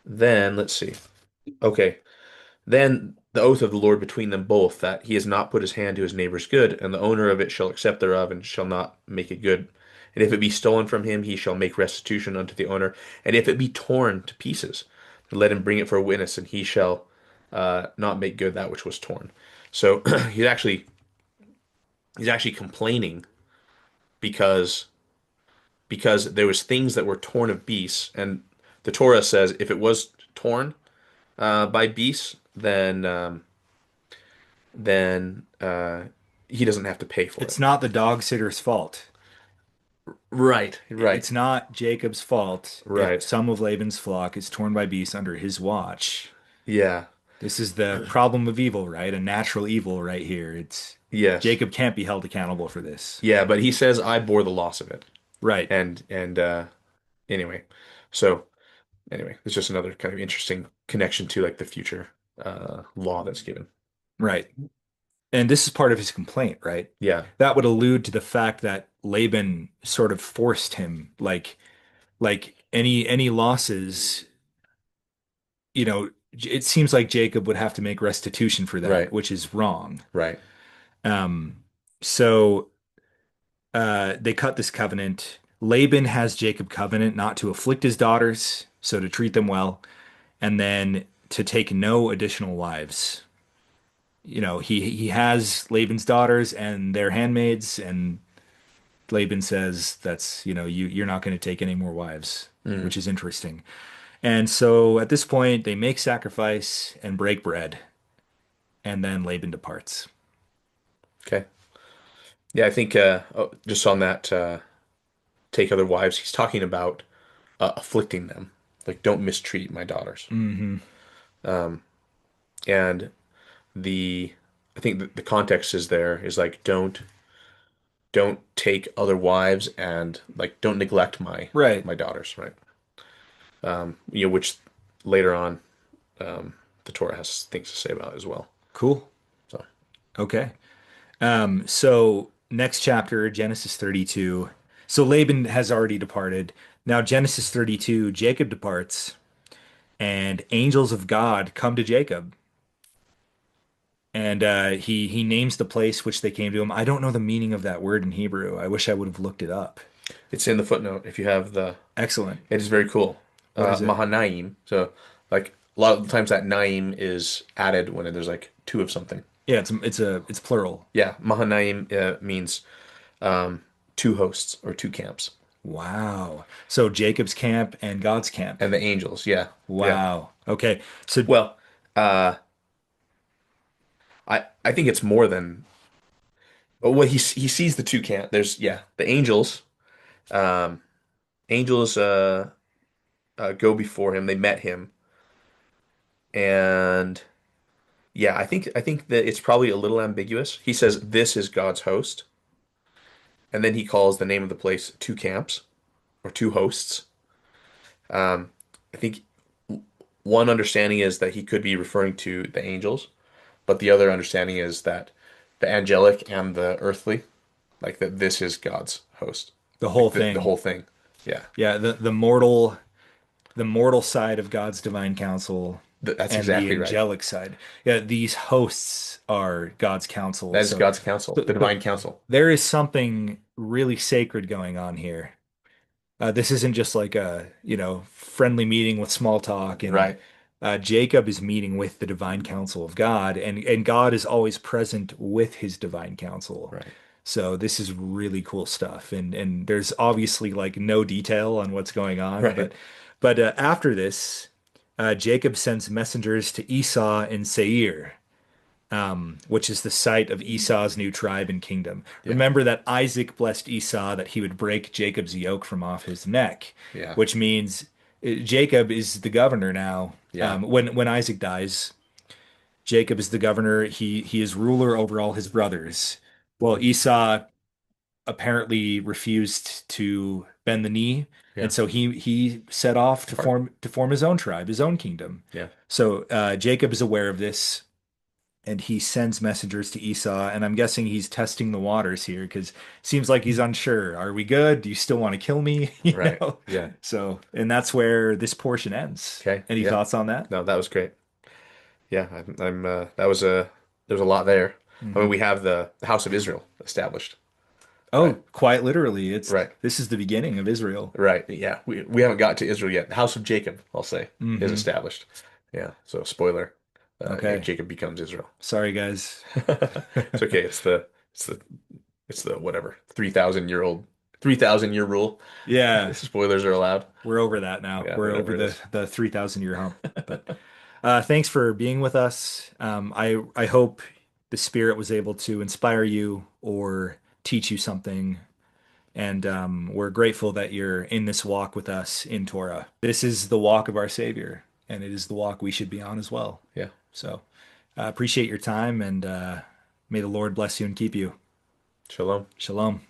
then let's see. Okay, then the oath of the Lord between them both, that he has not put his hand to his neighbor's good, and the owner of it shall accept thereof, and shall not make it good. And if it be stolen from him, he shall make restitution unto the owner. And if it be torn to pieces, let him bring it for a witness, and he shall not make good that which was torn. So he's actually complaining because there was things that were torn of beasts, and the Torah says if it was torn by beasts, then he doesn't have to pay for It's it. not the dog sitter's fault. Right, right, It's not Jacob's fault if right. some of Laban's flock is torn by beasts under his watch. Yeah. This is the problem of evil, right? A natural evil right here. It's Yes. Jacob can't be held accountable for this. Yeah, but he says I bore the loss of it. Right, And anyway. So anyway, it's just another kind of interesting connection to like the future law that's given. right. And this is part of his complaint, right? Yeah, That would allude to the fact that Laban sort of forced him, like any losses, it seems like Jacob would have to make restitution for that, right, which is wrong. right. Um, so they cut this covenant. Laban has Jacob covenant not to afflict his daughters, so to treat them well, and then to take no additional wives. He has Laban's daughters and their handmaids, and Laban says that's, you're not going to take any more wives, Mm, which is interesting. And so at this point, they make sacrifice and break bread, and then Laban departs. okay. Yeah, I think just on that take other wives, he's talking about afflicting them. Like don't mistreat my daughters. Hmm. And the I think the context is there is like don't take other wives and like don't neglect Right. my daughters, right? Which later on the Torah has things to say about as well. Cool. So Okay. So next chapter, Genesis 32. So Laban has already departed. Now, Genesis 32, Jacob departs, and angels of God come to Jacob. And he names the place which they came to him. I don't know the meaning of that word in Hebrew. I wish I would have looked it up. it's in the footnote if you have the. Excellent. It is very cool. What is it? Mahanaim. So like a lot of the times that naim is added when there's like two of something. Yeah, it's plural. Yeah, Mahanaim means two hosts or two camps. Wow. So Jacob's camp and God's camp. And the angels, yeah. Yeah. Wow. Okay. So Well, uh I think it's more than well he sees the two camp. There's yeah, the angels um angels go before him. They met him and yeah, I think that it's probably a little ambiguous. He says this is God's host and then he calls the name of the place two camps or two hosts. I think one understanding is that he could be referring to the angels, but the other understanding is that the angelic and the earthly, like that this is God's host. the whole Like the thing. whole thing. Yeah. Yeah, the mortal side of God's divine counsel That's and the exactly right. angelic side. Yeah, these hosts are God's counsel. That is God's counsel, the But divine counsel. there is something really sacred going on here. This isn't just like a, friendly meeting with small talk, and Right. Jacob is meeting with the divine counsel of God, and God is always present with his divine counsel. Right. So this is really cool stuff, and there's obviously like no detail on what's going on, Right. but after this, Jacob sends messengers to Esau in Seir, which is the site of Esau's new tribe and kingdom. Yeah. Remember that Isaac blessed Esau that he would break Jacob's yoke from off his neck, Yeah. which means Jacob is the governor now. Yeah. When Isaac dies, Jacob is the governor. He is ruler over all his brothers. Well, Esau apparently refused to bend the knee, Yeah. and so he set off to Part. form his own tribe, his own kingdom. Yeah. So Jacob is aware of this, and he sends messengers to Esau, and I'm guessing he's testing the waters here because it seems like he's unsure. Are we good? Do you still want to kill me? Right. Yeah. So, and that's where this portion ends. Okay. Any Yeah. thoughts on that? No, that was great. Yeah. I'm that was a there's a lot there. I mean, Hmm. we have the House of Israel established. Right. Oh, quite literally, Right. this is the beginning of Israel. Right. Yeah. We haven't got to Israel yet. The House of Jacob, I'll say, is Hmm. established. Yeah. So spoiler. Okay. Jacob becomes Israel. Sorry, guys. It's okay. It's the whatever 3,000 year rule. Yeah, Spoilers are allowed. we're over that now. Yeah, We're over whatever it is. the 3,000 year hump. But thanks for being with us. I hope the Spirit was able to inspire you or teach you something. And we're grateful that you're in this walk with us in Torah. This is the walk of our Savior, and it is the walk we should be on as well. Yeah. So appreciate your time, and may the Lord bless you and keep you. Shalom. Shalom.